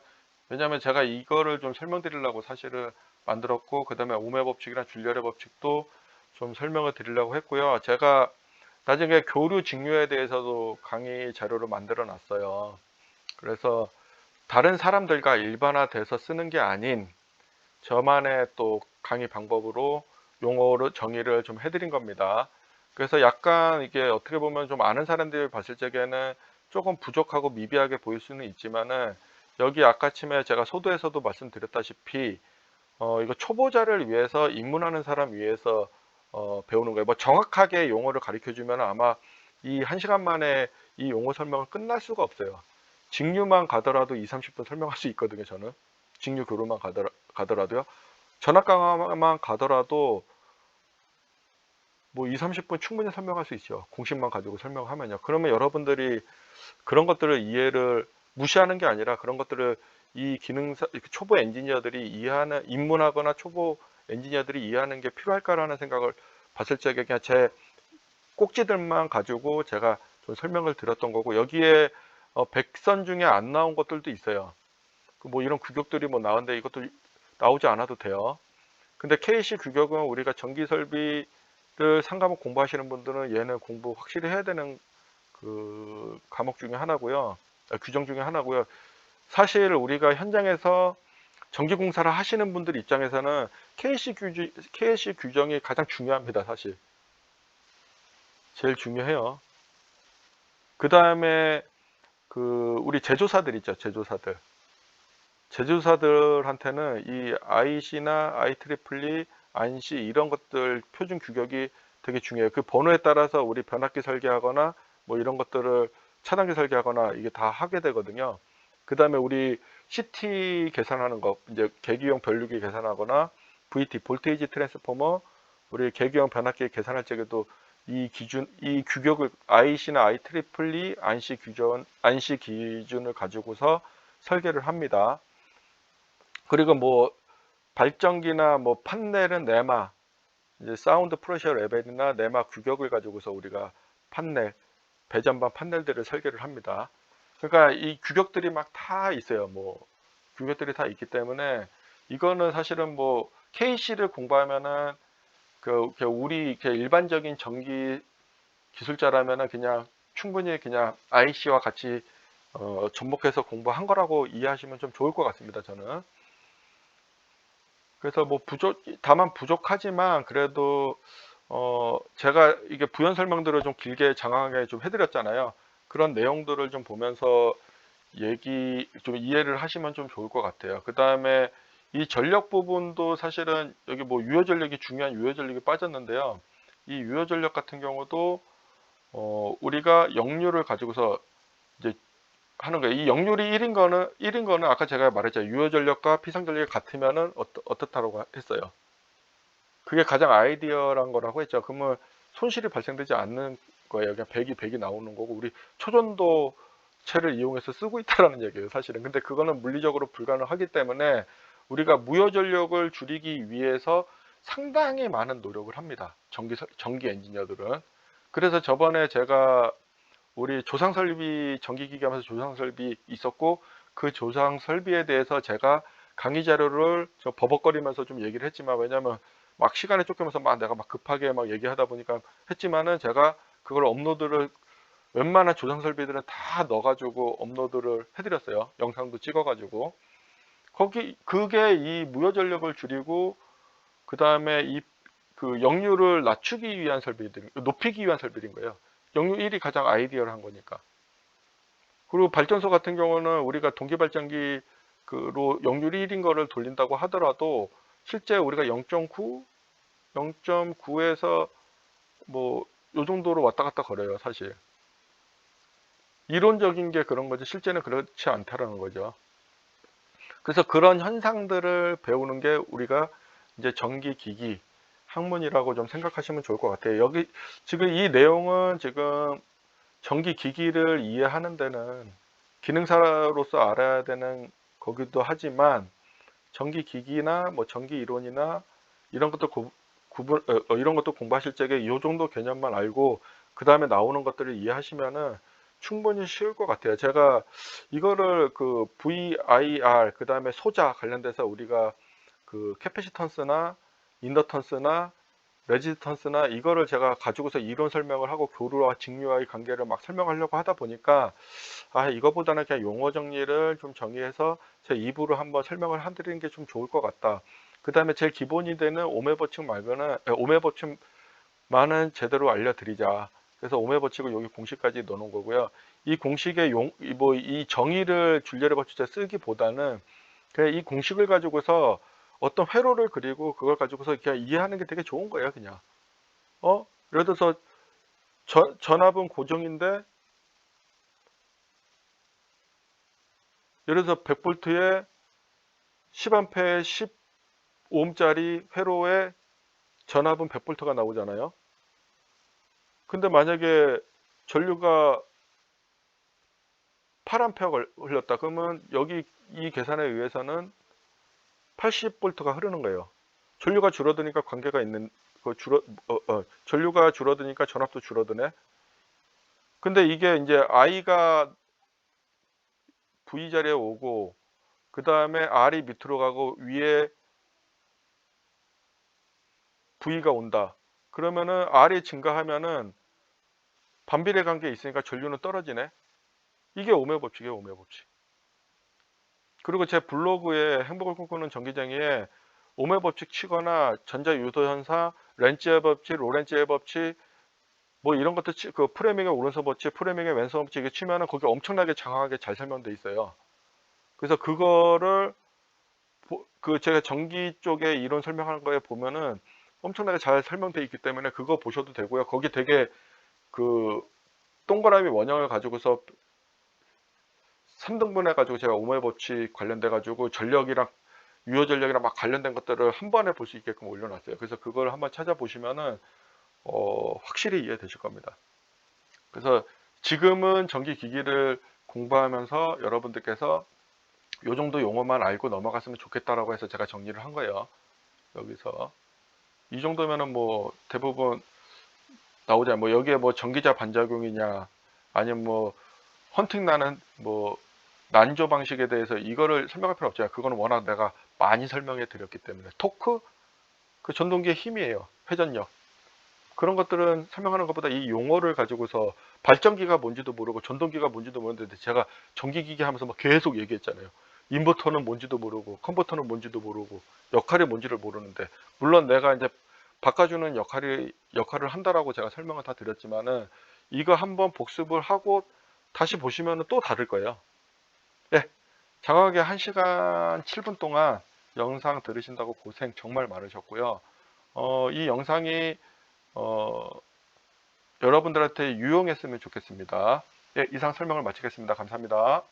왜냐하면 제가 이거를 좀 설명드리려고 사실은 만들었고, 그 다음에 오메 법칙이나 줄리얼의 법칙도 좀 설명을 드리려고 했고요. 제가 나중에 교류 직류에 대해서도 강의 자료를 만들어 놨어요. 그래서 다른 사람들과 일반화돼서 쓰는 게 아닌 저만의 또 강의 방법으로 용어로 정의를 좀 해드린 겁니다. 그래서 약간 이게 어떻게 보면 좀 아는 사람들이 봤을 적에는 조금 부족하고 미비하게 보일 수는 있지만은, 여기 아까 침에 제가 소도에서도 말씀드렸다시피 이거 초보자를 위해서, 입문하는 사람 위해서 배우는 거예요. 뭐 정확하게 용어를 가르쳐 주면 아마 이 1시간 만에 이 용어 설명을 끝날 수가 없어요. 직류만 가더라도 2, 30분 설명할 수 있거든요, 저는. 직류 교류만 가더라도요. 전학 강화만 가더라도 뭐 2, 30분 충분히 설명할 수 있죠. 공식만 가지고 설명하면요. 그러면 여러분들이 그런 것들을 이해를 무시하는 게 아니라, 그런 것들을 이 기능사 초보 엔지니어들이 이해하는, 입문하거나 초보 엔지니어들이 이해하는 게 필요할까라는 생각을 봤을 적에 그냥 제 꼭지들만 가지고 제가 좀 설명을 드렸던 거고, 여기에 백선 중에 안 나온 것들도 있어요. 뭐 이런 규격들이 뭐 나오는데 이것도 나오지 않아도 돼요. 근데 KC 규격은 우리가 전기 설비를 상과목 공부하시는 분들은 얘는 공부 확실히 해야 되는 그 과목 중에 하나고요. 규정 중에 하나고요. 사실 우리가 현장에서 전기공사를 하시는 분들 입장에서는 KC 규정이 가장 중요합니다. 사실 제일 중요해요. 그 다음에 우리 제조사들 있죠. 제조사들한테는 이 IC나 IEEE, ANSI 이런 것들 표준 규격이 되게 중요해요. 그 번호에 따라서 우리 변압기 설계하거나 뭐 이런 것들을 차단기 설계하거나 이게 다 하게 되거든요. 그 다음에 우리 CT 계산하는 거, 이제 계기용 변류기 계산하거나 VT, 볼테이지 트랜스포머, 우리 계기용 변압기 계산할 적에도 이 규격을 IC나 IEEE, 안시 기준을 가지고서 설계를 합니다. 그리고 뭐 발전기나 뭐 판넬은 네마, 이제 사운드 프레셔 레벨이나 네마 규격을 가지고서 우리가 판넬, 배전방 판넬들을 설계를 합니다. 그러니까 이 규격들이 막 다 있어요. 뭐 규격들이 다 있기 때문에 이거는 사실은 뭐 KC를 공부하면은 우리 일반적인 전기 기술자라면은 그냥 충분히 그냥 IC와 같이 접목해서 공부한 거라고 이해하시면 좀 좋을 것 같습니다. 저는. 그래서 뭐 다만 부족하지만 그래도 제가 이게 부연 설명들을 좀 길게 장황하게 좀 해드렸잖아요. 그런 내용들을 좀 보면서 좀 이해를 하시면 좀 좋을 것 같아요. 그 다음에 이 전력 부분도 사실은 여기 뭐 유효 전력이 중요한 유효 전력이 빠졌는데요. 이 유효 전력 같은 경우도 우리가 역류를 가지고서 이제 하는 거예요. 이 역률이 1인 거는 아까 제가 말했죠. 유효 전력과 피상 전력이 같으면은 어떻다고 했어요. 그게 가장 아이디어란 거라고 했죠. 그러면 손실이 발생되지 않는 거예요. 그냥 100이 나오는 거고, 우리 초전도체를 이용해서 쓰고 있다라는 얘기예요, 사실은. 근데 그거는 물리적으로 불가능하기 때문에 우리가 무효 전력을 줄이기 위해서 상당히 많은 노력을 합니다. 전기 엔지니어들은. 그래서 저번에 제가 우리 조상 설비, 전기기기 하면서 조상 설비 있었고, 그 조상 설비에 대해서 제가 강의 자료를 버벅거리면서 좀 얘기를 했지만, 왜냐면 막 시간에 쫓기면서 막 내가 막 급하게 막 얘기하다 보니까 했지만은, 제가 그걸 업로드를 웬만한 조상 설비들은 다 넣어가지고 업로드를 해드렸어요. 영상도 찍어가지고. 그게 이 무효 전력을 줄이고, 그 다음에 그 역류를 낮추기 위한 높이기 위한 설비인 거예요. 역류 1이 가장 아이디어를 한 거니까. 그리고 발전소 같은 경우는 우리가 동기발전기로 역률이 1인 거를 돌린다고 하더라도 실제 우리가 0.9, 0.9에서 뭐 요 정도로 왔다 갔다 거려요, 사실. 이론적인 게 그런 거지 실제는 그렇지 않다라는 거죠. 그래서 그런 현상들을 배우는 게 우리가 이제 전기기기 학문이라고 좀 생각하시면 좋을 것 같아요. 여기 지금 이 내용은 지금 전기기기를 이해하는 데는 기능사로서 알아야 되는 거기도 하지만, 전기기기나 뭐 전기이론이나 이런 것도 이런 것도 공부하실 적에 이 정도 개념만 알고 그 다음에 나오는 것들을 이해하시면은 충분히 쉬울 것 같아요. 제가 이거를 그 VIR, 그 다음에 소자 관련돼서 우리가 그 캐패시턴스나 인더턴스나 레지스턴스나 이거를 제가 가지고서 이론 설명을 하고 교류와 직류와의 관계를 막 설명하려고 하다 보니까, 이거보다는 그냥 용어 정리를 좀 정의해서 제 입으로 한번 설명을 해드리는 게 좀 좋을 것 같다. 그 다음에 제일 기본이 되는 오매 법칙 제대로 알려드리자. 그래서 오매 법칙을 여기 공식까지 넣어놓은 거고요. 이 공식의 이 정의를 줄리엣 법칙에 쓰기보다는 그냥 이 공식을 가지고서 어떤 회로를 그리고 그걸 가지고서 그냥 이해하는 게 되게 좋은 거예요, 그냥. 예를 들어서 전압은 고정인데, 예를 들어서 100V에 10A에 10ohm짜리 회로에 전압은 100V가 나오잖아요. 근데 만약에 전류가 8A 흘렸다. 그러면 여기 이 계산에 의해서는 80V가 흐르는 거예요. 전류가 줄어드니까 관계가 있는, 전류가 줄어드니까 전압도 줄어드네. 근데 이게 이제 I가 V 자리에 오고, 그 다음에 R이 밑으로 가고, 위에 V가 온다. 그러면은 R이 증가하면은 반비례 관계에 있으니까 전류는 떨어지네. 이게 오메 법칙이에요, 오메 법칙. 그리고 제 블로그에 행복을 꿈꾸는 전기쟁이에 오메 법칙 치거나 전자 유도 현상, 렌츠의 법칙, 로렌츠의 법칙, 뭐 이런 것들 그 프레밍의 오른손 법칙, 프레밍의 왼손 법칙 치면은 거기 엄청나게 장황하게 잘 설명돼 있어요. 그래서 그거를 제가 전기 쪽에 이론 설명하는 거에 보면은 엄청나게 잘 설명돼 있기 때문에 그거 보셔도 되고요. 거기 되게 그 동그라미 원형을 가지고서 3등분 해가지고 제가 오메 법칙 관련돼 가지고 전력이랑 유효 전력이랑 막 관련된 것들을 한 번에 볼 수 있게끔 올려놨어요. 그래서 그걸 한번 찾아보시면은 확실히 이해되실 겁니다. 그래서 지금은 전기 기기를 공부하면서 여러분들께서 요 정도 용어만 알고 넘어갔으면 좋겠다라고 해서 제가 정리를 한 거예요. 여기서 이 정도면은 뭐 대부분 나오잖아요. 뭐 여기에 뭐 전기자 반작용이냐, 아니면 뭐 헌팅 나는 뭐 난조 방식에 대해서 이거를 설명할 필요 없잖아요. 그거는 워낙 내가 많이 설명해 드렸기 때문에. 토크, 그 전동기의 힘이에요. 회전력. 그런 것들은 설명하는 것보다 이 용어를 가지고서 발전기가 뭔지도 모르고 전동기가 뭔지도 모르는데 제가 전기기기 하면서 막 계속 얘기했잖아요. 인버터는 뭔지도 모르고 컨버터는 뭔지도 모르고 역할이 뭔지를 모르는데, 물론 내가 이제 바꿔주는 역할을 한다라고 제가 설명을 다 드렸지만은 이거 한번 복습을 하고 다시 보시면 또 다를 거예요. 네, 장하게 1시간 7분 동안 영상 들으신다고 고생 정말 많으셨고요. 이 영상이 어, 여러분들한테 유용했으면 좋겠습니다. 예, 이상 설명을 마치겠습니다. 감사합니다.